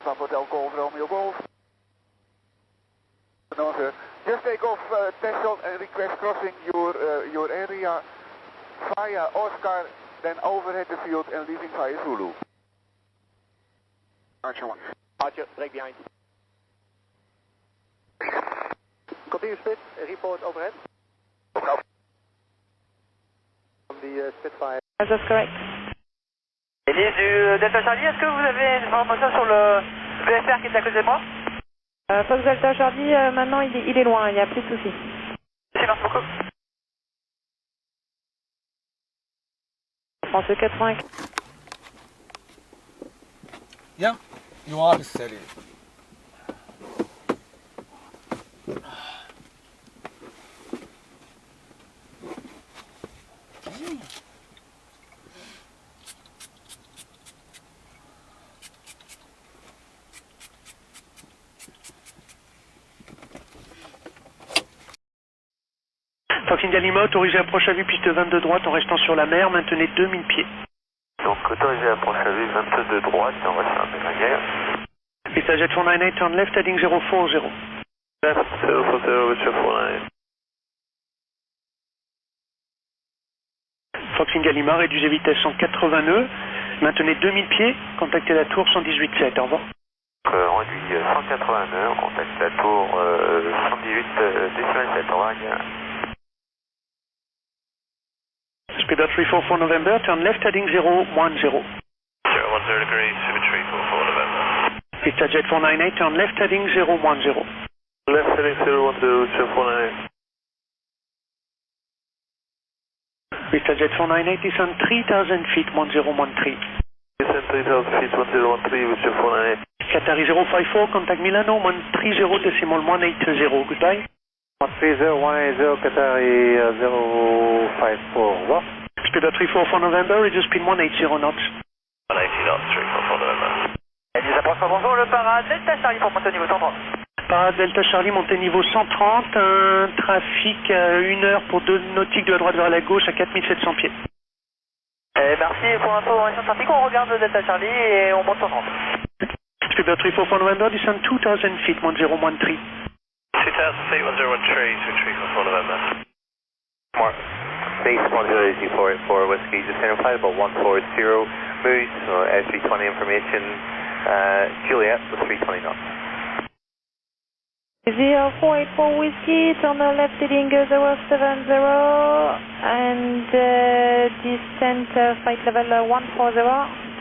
Speaker 5: Hotel Golf, Romeo Golf. No, sir. Just take off test zone and request crossing your area via Oscar, then overhead the field and leaving via Zulu.
Speaker 23: Archer 1. Archer, break behind. Continue split, report overhead.
Speaker 5: No.
Speaker 23: On the Spitfire.
Speaker 24: That's correct.
Speaker 25: Élise du Delta Charlie, est-ce que vous avez une information sur le VFR qui est à côté de moi?
Speaker 24: Fox Delta Charlie, maintenant il est loin, il n'y a plus de soucis.
Speaker 25: Merci beaucoup.
Speaker 24: France 80.
Speaker 2: Yeah, you are the city.
Speaker 26: Fox India Lima, autorisé approche à vue, piste 22 droite en restant sur la mer, maintenez 2000 pieds.
Speaker 27: Donc autorisé approche à vue, 22 droite en restant sur la mer.
Speaker 26: Vista Jet 498, turn left, heading 040.
Speaker 27: Left, 040, Richard 498.
Speaker 26: Fox India Lima, réduisez vitesse 180 nœuds, maintenez 2000 pieds, contactez la tour 118.7, au revoir.
Speaker 27: On réduit 180 nœuds, on contacte la tour 118.7, au revoir.
Speaker 26: Speedo 344 November, turn left, heading 010.
Speaker 27: 010 degrees, Symmetry 344 November.
Speaker 26: Vista Jet 498, turn left, heading 010.
Speaker 27: Left heading 010, Jet 498.
Speaker 26: Vista Jet 498, descend 3000 feet, 1013.
Speaker 27: Descend 3000 feet, 1013, with Jet 498.
Speaker 26: Qatari 054, contact Milano, 130 decimal 180, goodbye.
Speaker 27: 130, Qatari 054, over.
Speaker 26: Speedo 344 November, reduce speed 180 knots.
Speaker 27: 180 knots, 344 November.
Speaker 25: Élise approche pas bonjour, le para Delta Charlie pour monter au niveau 130.
Speaker 26: Para Delta Charlie, montez niveau 130, un trafic à 1 heure pour 2 nautiques de la droite vers la gauche à 4700 pieds.
Speaker 25: Merci pour l'information trafic, on regarde le Delta Charlie et on monte 130.
Speaker 26: Speedo 344 November, descend 2000 feet, 1013.
Speaker 27: 2000 feet, 1013, Symmetry 344 November.
Speaker 28: Mark, base 108484 Whiskey, descending flight about 140, Moose, S320 information, Juliet with 320 knots.
Speaker 24: 0484 Whiskey, turn left heading 070 and descent flight level 140.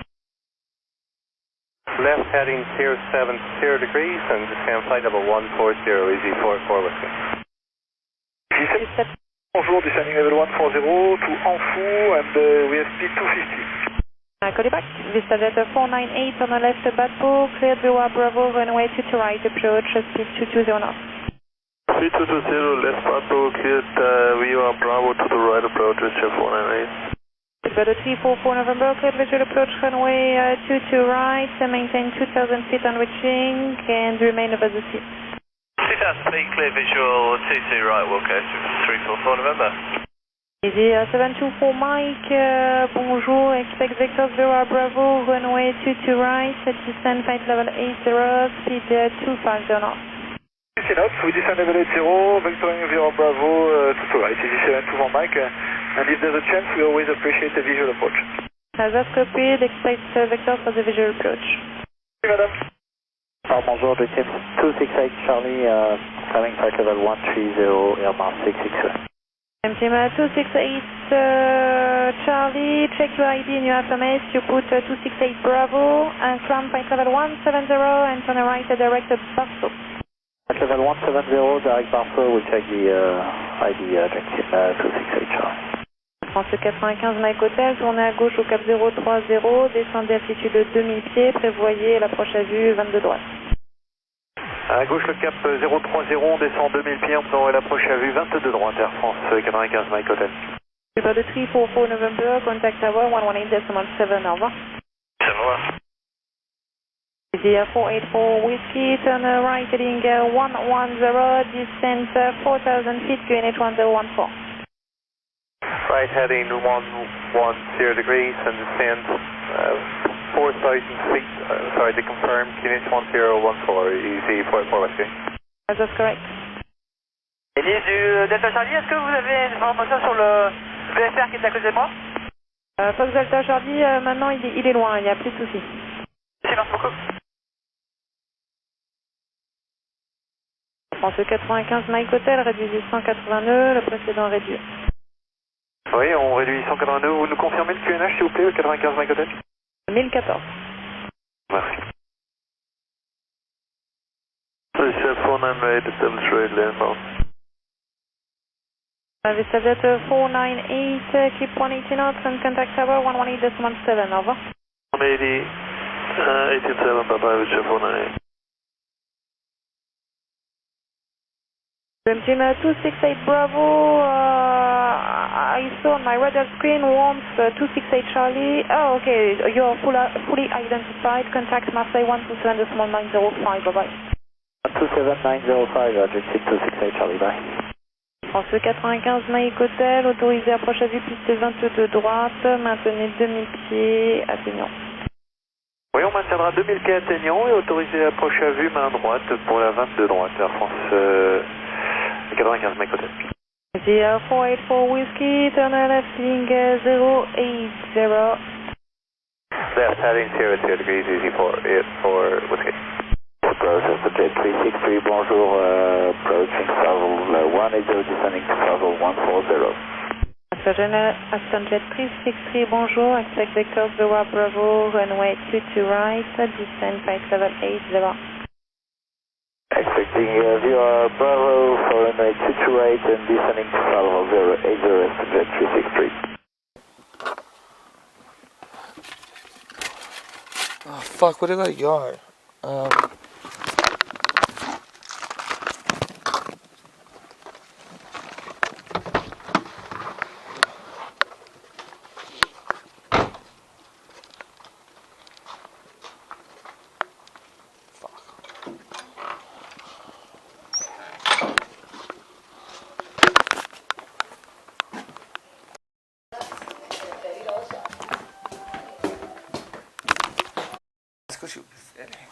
Speaker 28: Left heading 070 degrees and descend flight level 140, Easy 44 Whiskey.
Speaker 29: Bonjour, descending level 140 to Anfou and we have speed 250.
Speaker 24: Call you back. Vista Jet 498 on the left Batpo, cleared Bewa Bravo, runway 22 right, approach speed 220 knots.
Speaker 27: Speed 220, left Batpo, cleared Bewa Bravo to the right, approach Richard 498.
Speaker 24: Bravo 344 November, clear visual approach runway 22 right, maintain 2000 feet on reaching and remain over the sea.
Speaker 28: 2000 feet, clear visual 22 right, we'll go to 344 November.
Speaker 24: Easy 724 Mike, bonjour, expect vector 0 Bravo, runway 22 right, descend flight level 80, speed 250 knots.
Speaker 29: CC notes, we descend level 80, vectoring 0 Bravo, to right, easy 724 Mike, and if there's a chance, we always appreciate the visual approach.
Speaker 24: That's copied, expect vector for the visual approach.
Speaker 29: Oui, madame.
Speaker 3: Bonjour, Team 268 Charlie, coming flight level 130, Air Mars 662.
Speaker 24: Team 268 Charlie, check your ID and your FMS, you put 268 Bravo, and climb flight level 170 and turn right at direct Barstow.
Speaker 3: Flight level 170, direct Barstow, we'll check the ID, Team 268 Charlie.
Speaker 24: France 95 Mike Hotel, tournez à gauche au cap 030, descendez altitude de 2000 pieds, prévoyez l'approche à vue 22 droite.
Speaker 29: À gauche le cap 030, on descend 2000 pieds, on prend l'approche à vue 22 droite, Air France 95 Mike Hotel.
Speaker 24: Bravo 344 November, contact tower 118.7, au revoir.
Speaker 28: Au revoir.
Speaker 24: Easy 484 Whiskey, turn right heading 110, descent 4000 feet, QNH 1014.
Speaker 28: Right heading 110 degrees and descend 4,000 feet, sorry to confirm, QNH 1014, easy 44 Whiskey.
Speaker 24: That's correct.
Speaker 25: Elise du Delta Charlie, est-ce que vous avez une information sur le VFR qui est à côté de moi?
Speaker 24: Fox Delta Charlie, maintenant il est loin, il n'y a plus de soucis.
Speaker 25: Merci beaucoup.
Speaker 24: France 95 Mike Hotel, réduisez 180 nœuds, le précédent réduit.
Speaker 29: Oui, on réduit 180 nœuds, vous nous confirmez le QNH s'il vous plaît, 95 Mike Hotel?
Speaker 24: 1014.
Speaker 29: Merci.
Speaker 28: Chef 498, establish rate landbound.
Speaker 24: Vista Delta 498, keep 180 knots and contact tower 118.7, au revoir.
Speaker 28: 180, 187, bye bye, Chef 498.
Speaker 24: Team 268 Bravo, I saw on my radar screen once 268 Charlie. Oh, okay, you're fully identified. Contact Marseille 127.905, bye-bye.
Speaker 3: 127.905, Team 268 Charlie, bye.
Speaker 24: France 95 Mike Hotel, autorisé approche à vue piste 22 droite, maintenez 2000 pieds, atteignant.
Speaker 29: Oui, on maintiendra 2000 pieds atteignant et autorisé approche à vue main droite pour la 22 droite, Air France 95 Mike Hotel.
Speaker 24: 484 Whiskey, turn left heading 080.
Speaker 28: Left heading 00 degrees, easy for Whiskey.
Speaker 3: Process to jet 363, bonjour, approaching travel 180, descending to travel 140.
Speaker 24: Aston Jet 363, bonjour, expect vector 0 Bravo, runway 22 right, descend flight level 80.
Speaker 3: Expecting 0 Bravo for runway 22 right and descending to travel 080, Aston Jet 363.
Speaker 2: Oh fuck, where did I go?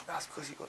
Speaker 2: That's because you got.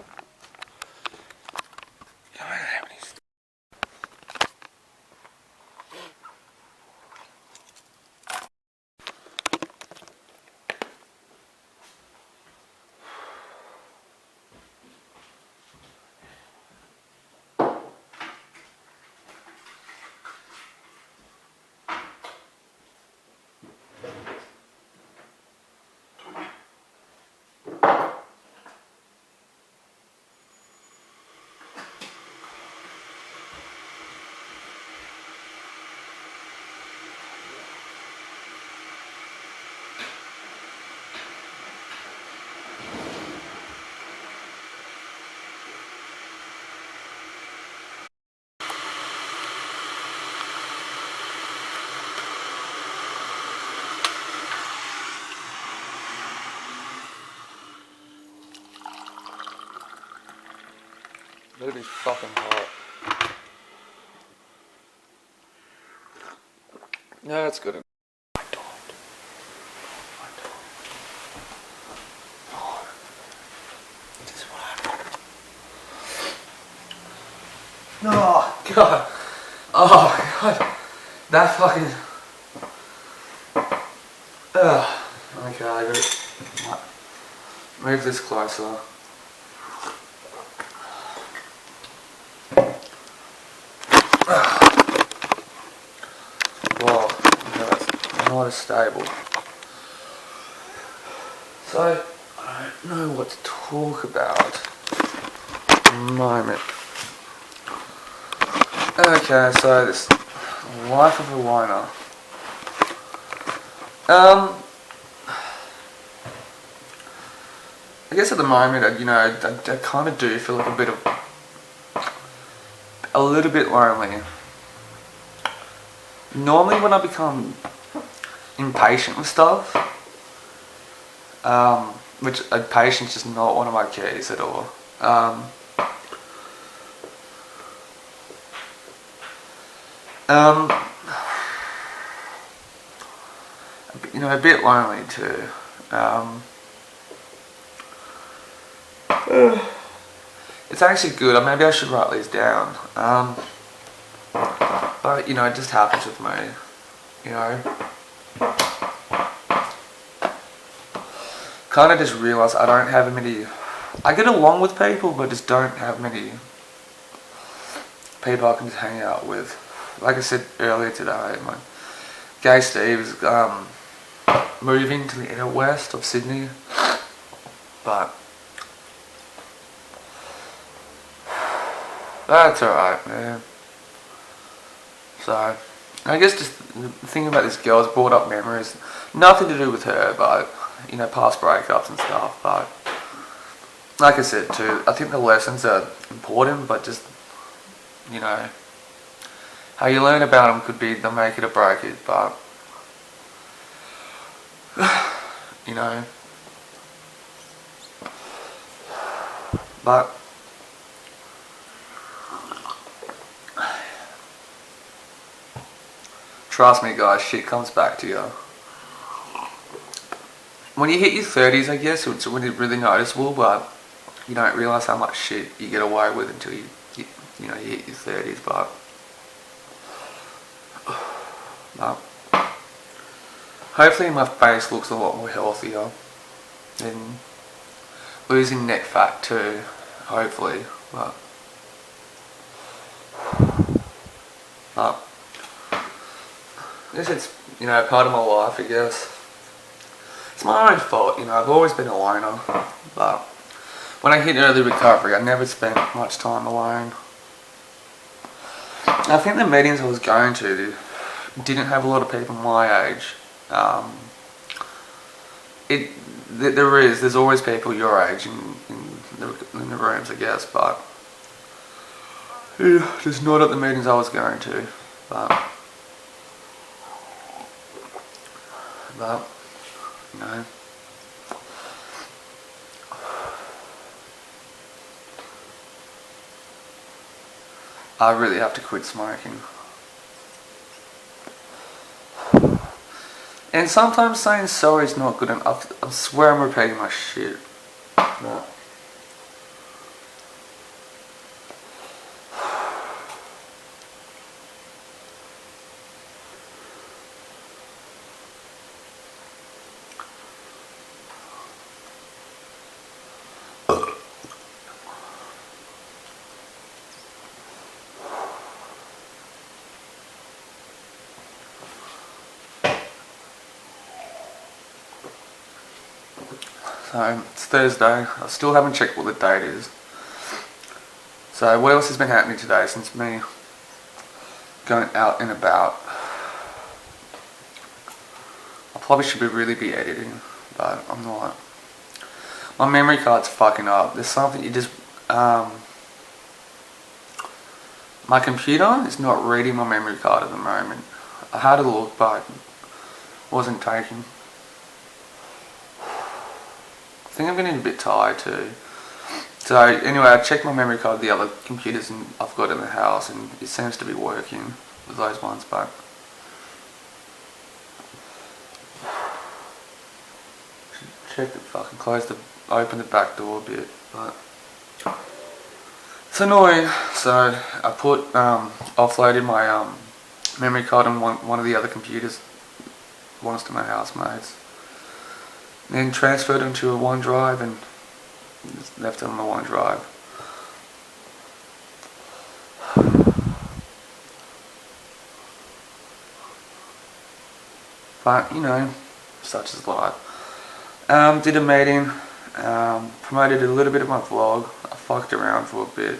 Speaker 2: Better be fucking hot. No, that's good. Oh god. Oh god. That fucking. Okay, I gotta move this closer. Well, that's not as stable. So, I don't know what to talk about at the moment. Okay, so this life of a whiner. I guess at the moment, I kind of do feel like a little bit lonely. Normally when I become impatient with stuff, which patience is not one of my keys at all. A bit lonely too. It's actually good. Maybe I should write these down. But it just happens with me. Kind of just realised I don't have many. I get along with people, but just don't have many people I can just hang out with. Like I said earlier today, my gay Steve is moving to the inner west of Sydney, but that's alright, man. So, I guess just thinking about this girl's brought up memories. Nothing to do with her, but, past breakups and stuff. But, like I said too, I think the lessons are important, but just, how you learn about them could be the make it or break it, but, but, trust me guys, shit comes back to you. When you hit your 30s, I guess, it's really noticeable, but you don't realise how much shit you get away with until you hit your 30s, but hopefully my face looks a lot more healthier, and losing neck fat too, hopefully, but I guess it's, part of my life, I guess. It's my own fault, I've always been a loner, but when I hit early recovery, I never spent much time alone. I think the meetings I was going to didn't have a lot of people my age. There's always people your age in the rooms, I guess, but just not at the meetings I was going to, but I really have to quit smoking. And sometimes saying sorry is not good enough. I swear I'm repeating my shit. No. So, it's Thursday. I still haven't checked what the date is. So, what else has been happening today since me going out and about? I probably should really be editing, but I'm not. My memory card's fucking up. There's something you just... my computer is not reading my memory card at the moment. I had a look, but it wasn't taking. I think I'm getting a bit tired too. So anyway, I checked my memory card, the other computers and I've got in the house, and it seems to be working with those ones, but check the fucking open the back door a bit, but it's annoying. So I offloaded my memory card on one of the other computers, once to my housemates, then transferred them to a OneDrive and just left it on the OneDrive. But you know, such is life. Did a meeting, promoted a little bit of my vlog. I fucked around for a bit.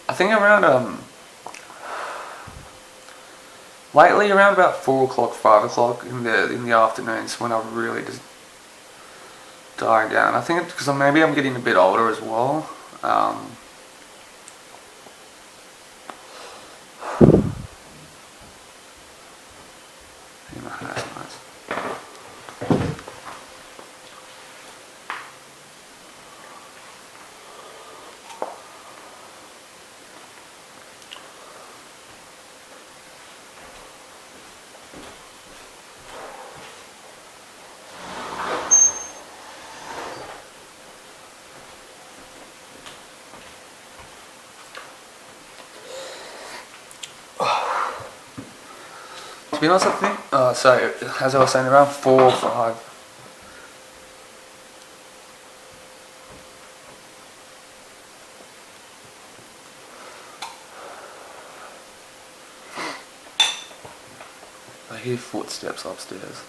Speaker 2: I think around lately around about 4 o'clock, 5 o'clock in the afternoons when I really just died down. I think it's because maybe I'm getting a bit older as well. To be honest, I think, so as I was saying, around 4 or 5. I hear footsteps upstairs.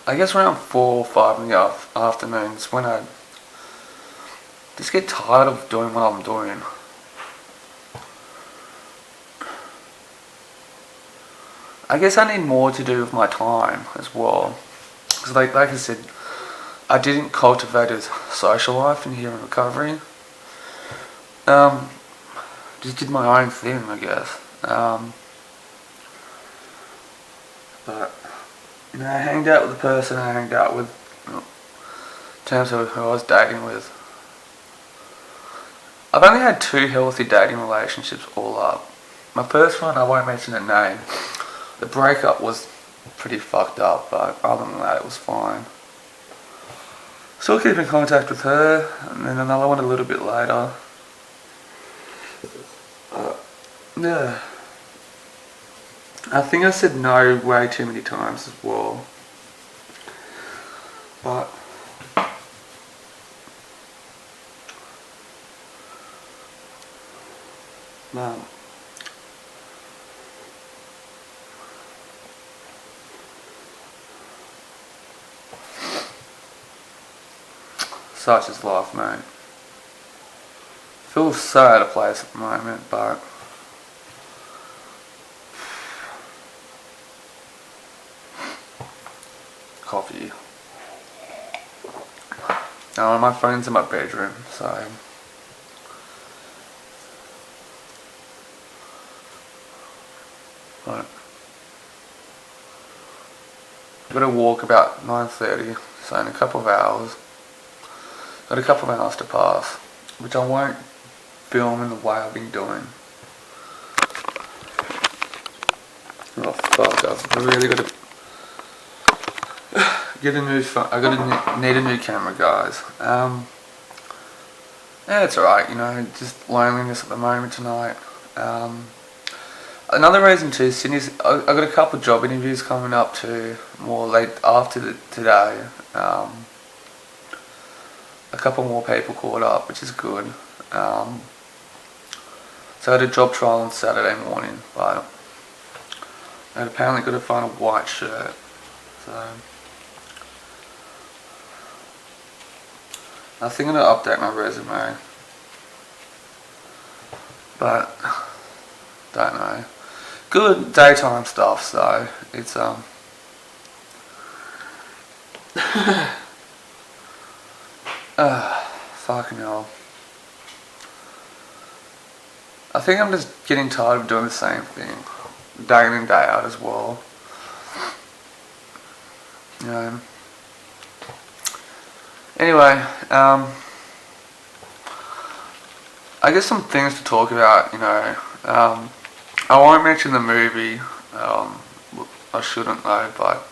Speaker 2: I guess around 4 or 5 in the afternoons when I just get tired of doing what I'm doing. I guess I need more to do with my time as well, because like I said, I didn't cultivate a social life in here in recovery. Just did my own thing, I guess. But you know, I hanged out with the person I hanged out with, in terms of who I was dating with. I've only had 2 healthy dating relationships all up. My first one, I won't mention the name. The breakup was pretty fucked up, but other than that, it was fine. Still keep in contact with her, and then another one a little bit later. Yeah. I think I said no way too many times as well. But man. Such is life, mate. Feels so out of place at the moment, but coffee. Oh, my phone's in my bedroom, so but I've got to walk about 9:30, so in a couple of hours. Got a couple of hours to pass, which I won't film in the way I've been doing. Oh fuck, I've really got to get a new phone. I need a new camera, guys. Yeah, it's alright, you know, just loneliness at the moment tonight. Another reason too, Sydney's, I've got a couple of job interviews coming up too, more late after today. A couple more people called up, which is good. So I had a job trial on Saturday morning, but I'd apparently got to find a white shirt. So I think I'm going to update my resume, but don't know. Good daytime stuff, so it's fucking hell. I think I'm just getting tired of doing the same thing, day in and day out as well. You know. Anyway, I guess some things to talk about, you know. I won't mention the movie, I shouldn't though, but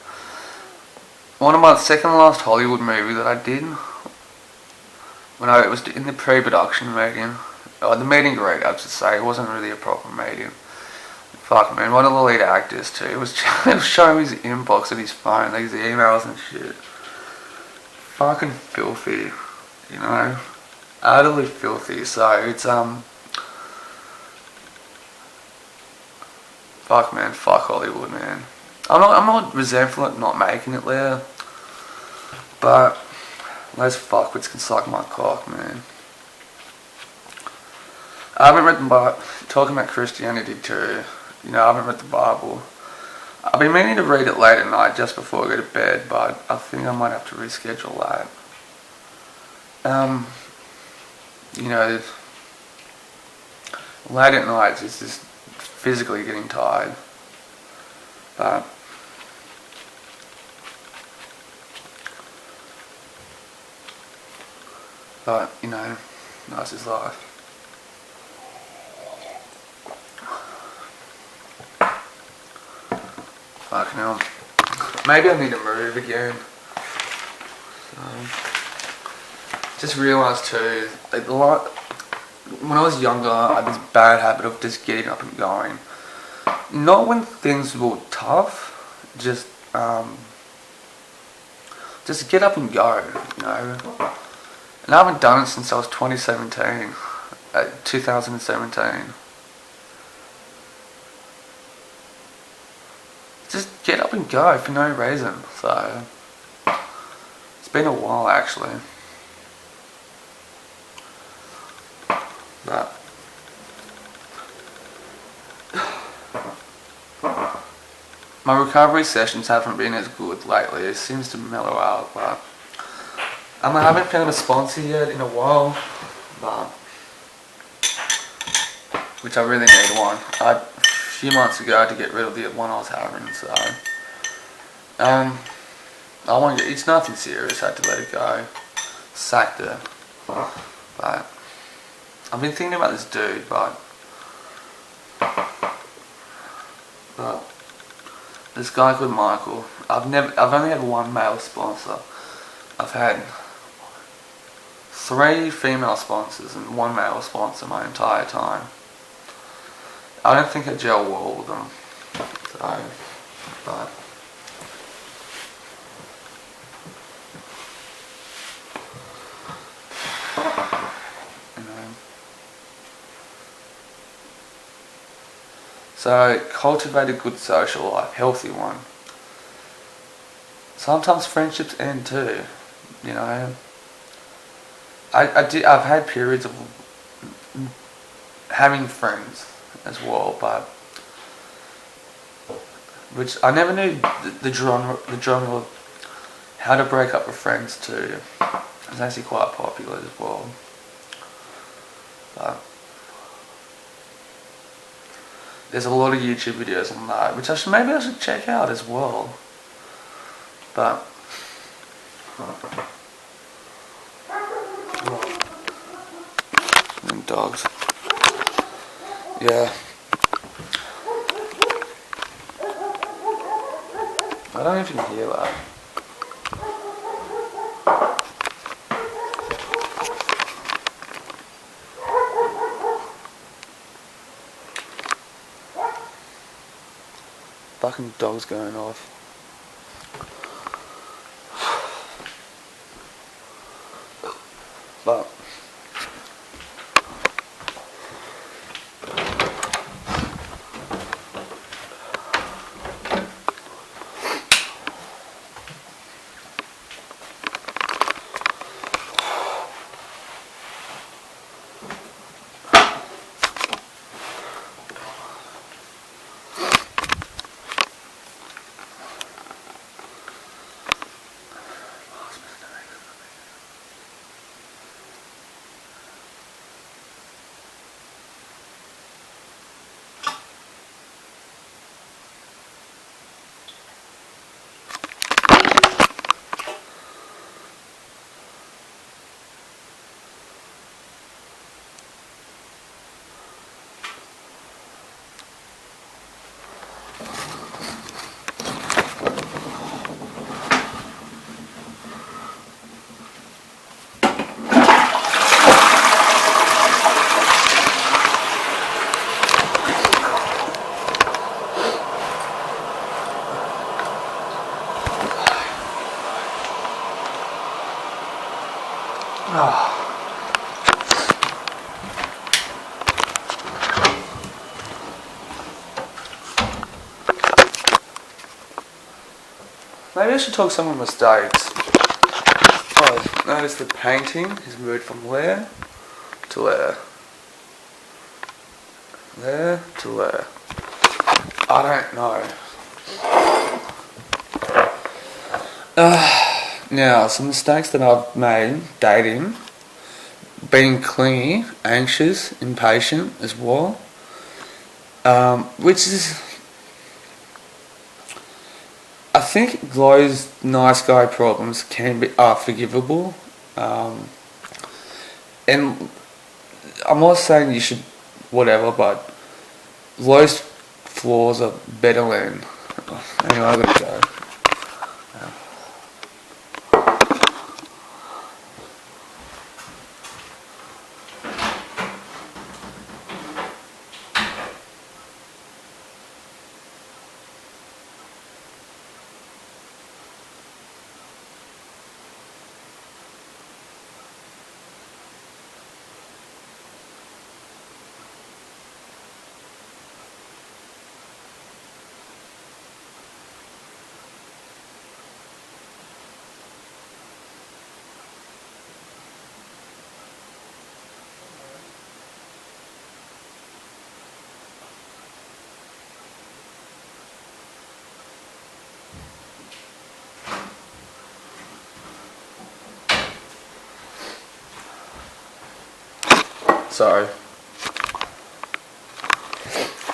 Speaker 2: one of my second last Hollywood movie that I did, when it was in the pre-production meeting, the meeting great, I should say, it wasn't really a proper meeting. Fuck man, one of the lead actors too, it was showing me his inbox of his phone, these emails and shit. Fucking filthy, you know, utterly filthy. So it's fuck man, fuck Hollywood man. I'm not resentful at not making it there, but those fuckwits can suck my cock, man. I haven't read the Bible, talking about Christianity too, you know, I haven't read the Bible. I've been meaning to read it late at night just before I go to bed, but I think I might have to reschedule that. You know, late at night it's just physically getting tired. But you know, nice is life. Fucking hell. Maybe I need to move again. So, just realised too, like when I was younger, I had this bad habit of just getting up and going. Not when things were tough, just get up and go, you know. And I haven't done it since I was 2017. Just get up and go for no reason. So it's been a while actually. But my recovery sessions haven't been as good lately. It seems to mellow out, but I haven't found a sponsor yet in a while, but which I really need one. A few months ago to get rid of the one I was having, so it's nothing serious. I had to let it go, sacked it. But I've been thinking about this dude, but this guy called Michael. I've only had one male sponsor. I've had 3 female sponsors and 1 male sponsor my entire time. I don't think I gel well with them. So, but you know. So cultivate a good social life, healthy one. Sometimes friendships end too, you know. I've had periods of having friends as well, but which I never knew the genre of how to break up with friends too. It's actually quite popular as well. But there's a lot of YouTube videos on that, which maybe I should check out as well. But and dogs. Yeah. I don't know if you can hear that. Fucking dog's going off. But maybe I should talk some of my mistakes. Oh, notice the painting has moved from there to there. There to there. I don't know. Now, some mistakes that I've made dating, being clingy, anxious, impatient as well, which is, I think those nice guy problems are forgivable, and I'm not saying you should whatever, but those flaws are better than. Anyway, I gotta go.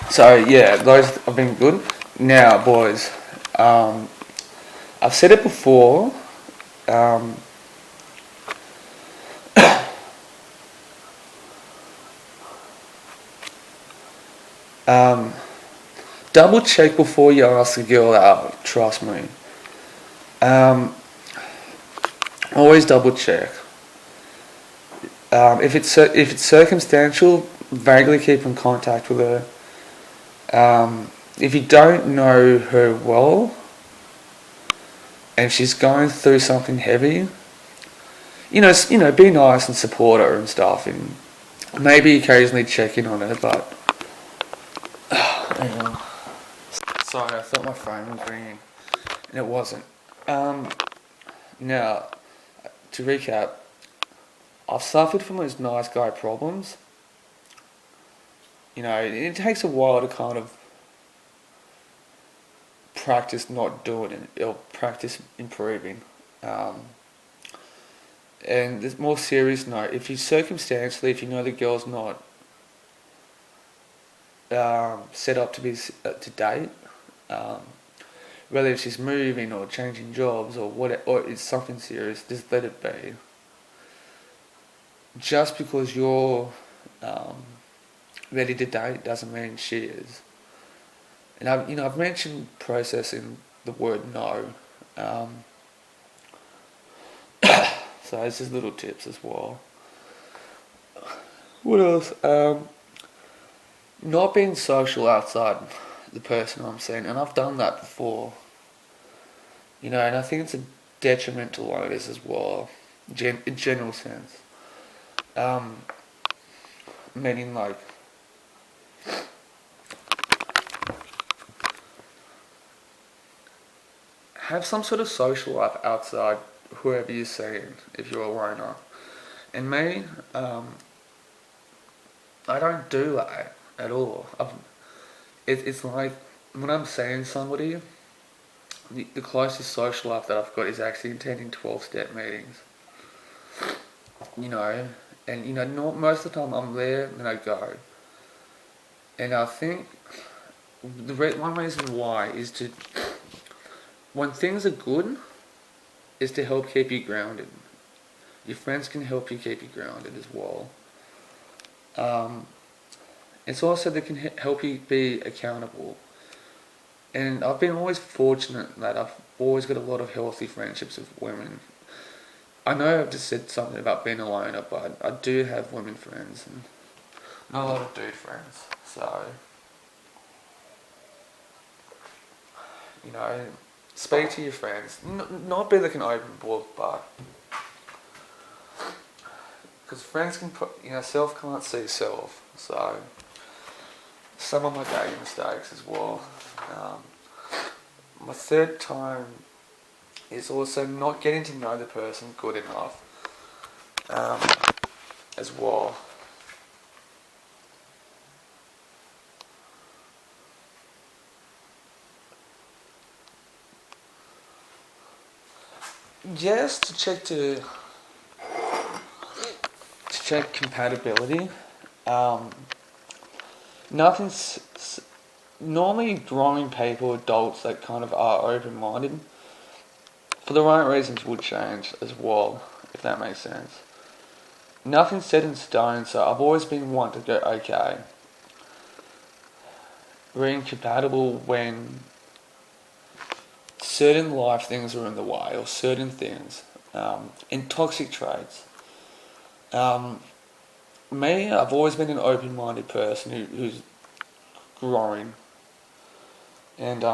Speaker 2: So yeah, those have been good. Now, boys, I've said it before. Double check before you ask a girl out. Trust me. Always double check. If it's circumstantial, vaguely keep in contact with her. If you don't know her well, and she's going through something heavy, be nice and support her and stuff, and maybe occasionally check in on her. But hang on. Sorry, I thought my phone was ringing, and it wasn't. Now, to recap, I've suffered from those nice guy problems. It takes a while to kind of practice not doing it, or practice improving. And there's more serious note, if you know the girl's not set up to date, whether if she's moving or changing jobs or whatever, or it's something serious, just let it be. Just because you're ready to date doesn't mean she is. And I've mentioned processing the word no. So it's just little tips as well. What else? Not being social outside the person I'm seeing, and I've done that before. And I think it's a detriment to loners as well, in general sense. Meaning like, have some sort of social life outside whoever you're seeing if you're a loner. And me, I don't do that at all. It's like when I'm seeing somebody, the closest social life that I've got is actually attending 12-step meetings. And not most of the time I'm there, then I go. And I think one reason why is when things are good, is to help keep you grounded. Your friends can help you keep you grounded as well. It's also they can help you be accountable. And I've been always fortunate that I've always got a lot of healthy friendships with women. I know I've just said something about being a loner, but I do have women friends and not a lot of dude friends. So, speak to your friends. Not be like an open book, but because friends can put, self can't see self. So, some of my dating mistakes as well. My third time is also not getting to know the person good enough as well. Yes, to check compatibility. Nothing's normally growing people, adults that kind of are open-minded, for the right reasons would change as well, if that makes sense. Nothing's set in stone, so I've always been one to go, okay, we're incompatible when certain life things are in the way, or certain things, and toxic traits. Me, I've always been an open-minded person who's growing, and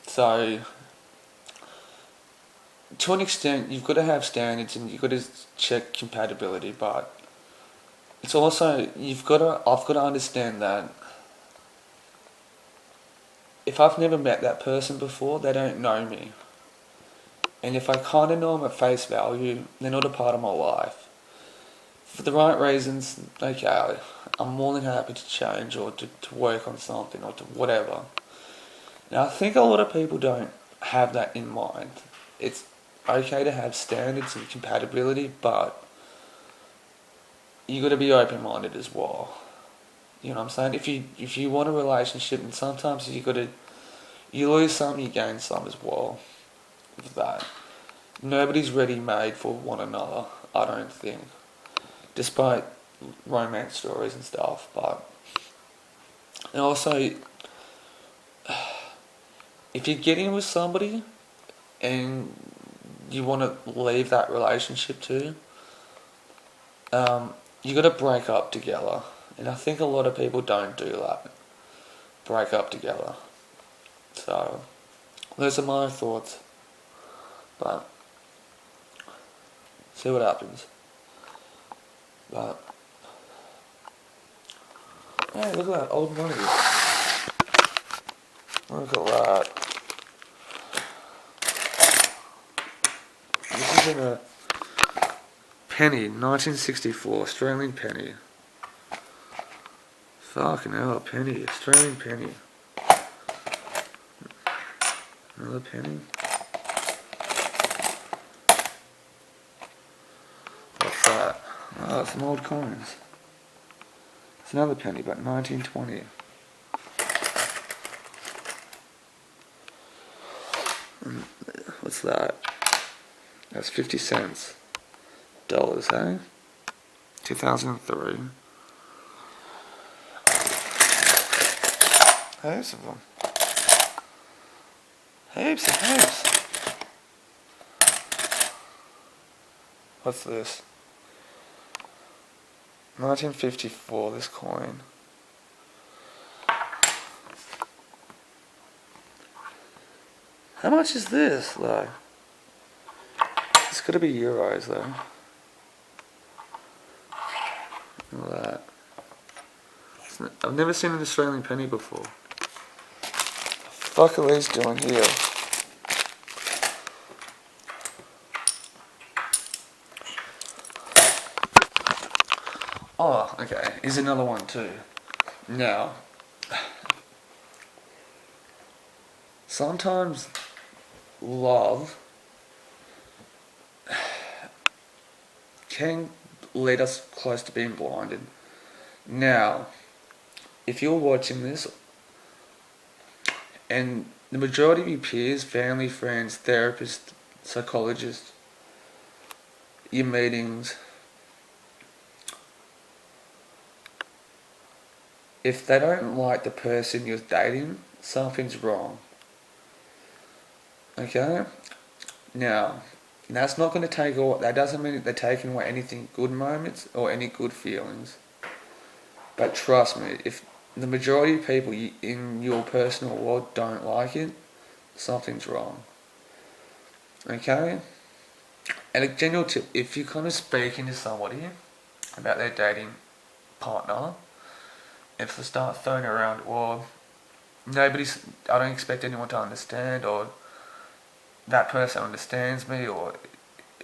Speaker 2: so to an extent you've got to have standards and you've got to check compatibility, but it's also I've got to understand that if I've never met that person before, they don't know me, and if I kind of know them at face value, they're not a part of my life. For the right reasons, okay, I'm more than happy to change or to work on something or to whatever. Now, I think a lot of people don't have that in mind. It's okay to have standards and compatibility, but you got to be open-minded as well. You know what I'm saying? If you want a relationship, and sometimes you lose some, you gain some as well. With that, nobody's ready-made for one another, I don't think. Despite romance stories and stuff, but and also if you're getting with somebody and you want to leave that relationship too, you got to break up together, and I think a lot of people don't do that. Break up together. So those are my thoughts, but see what happens. But hey, look at that old money. Look at that. This is in a penny, 1964, Australian penny. Fucking hell, a penny, Australian penny. Another penny. What's that? Oh, some old coins. It's another penny, but 1920. What's that? That's 50 cents. Dollars, eh? 2003. Heaps of them. Heaps and heaps. What's this? 1954, this coin. How much is this, though? It's got to be euros, though. Look at that. I've never seen an Australian penny before. What the fuck are these doing here? Oh, okay. Here's another one too. Now, sometimes love can lead us close to being blinded. Now, if you're watching this and the majority of your peers, family, friends, therapists, psychologists, your meetings, if they don't like the person you're dating, something's wrong. Okay? Now, that's not going to take all, that doesn't mean that they're taking away anything good moments or any good feelings. But trust me, if the majority of people in your personal world don't like it, something's wrong. Okay? And a general tip, if you're kind of speaking to somebody about their dating partner, if they start throwing around, well, I don't expect anyone to understand, or that person understands me, or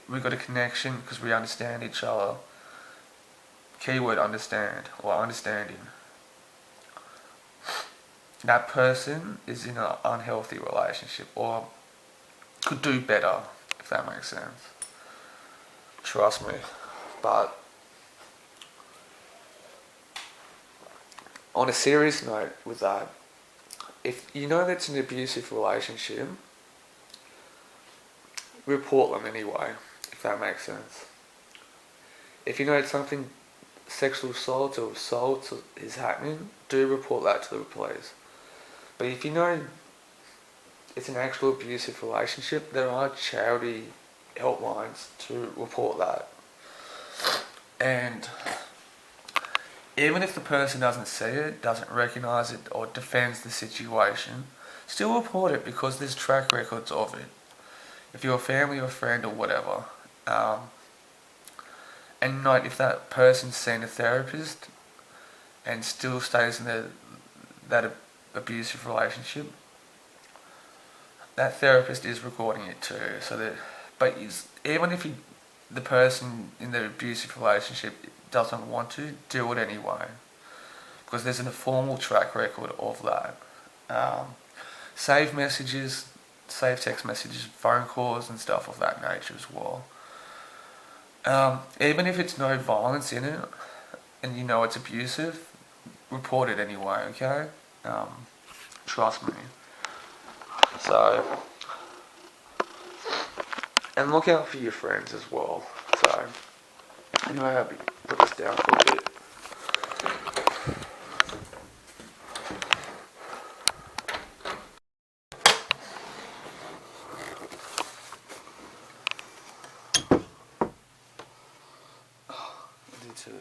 Speaker 2: we got a connection because we understand each other. Keyword understand, or understanding. That person is in an unhealthy relationship, or could do better, if that makes sense. Trust me. But on a serious note with that, if you know that's an abusive relationship, report them anyway, if that makes sense. If you know something, sexual assault or assault is happening, do report that to the police. But if you know it's an actual abusive relationship, there are charity helplines to report that. And even if the person doesn't see it, doesn't recognise it, or defends the situation, still report it, because there's track records of it. If you're a family or friend or whatever. And note, if that person's seen a therapist and still stays in that abusive relationship, that therapist is recording it too. But even if the person in the abusive relationship doesn't want to, do it anyway, because there's a formal track record of that. Save messages, save text messages, phone calls and stuff of that nature as well. Even if it's no violence in it, and you know it's abusive, report it anyway, okay? Trust me. So, and look out for your friends as well. So, anyway, I'll put this down for a bit. I need to,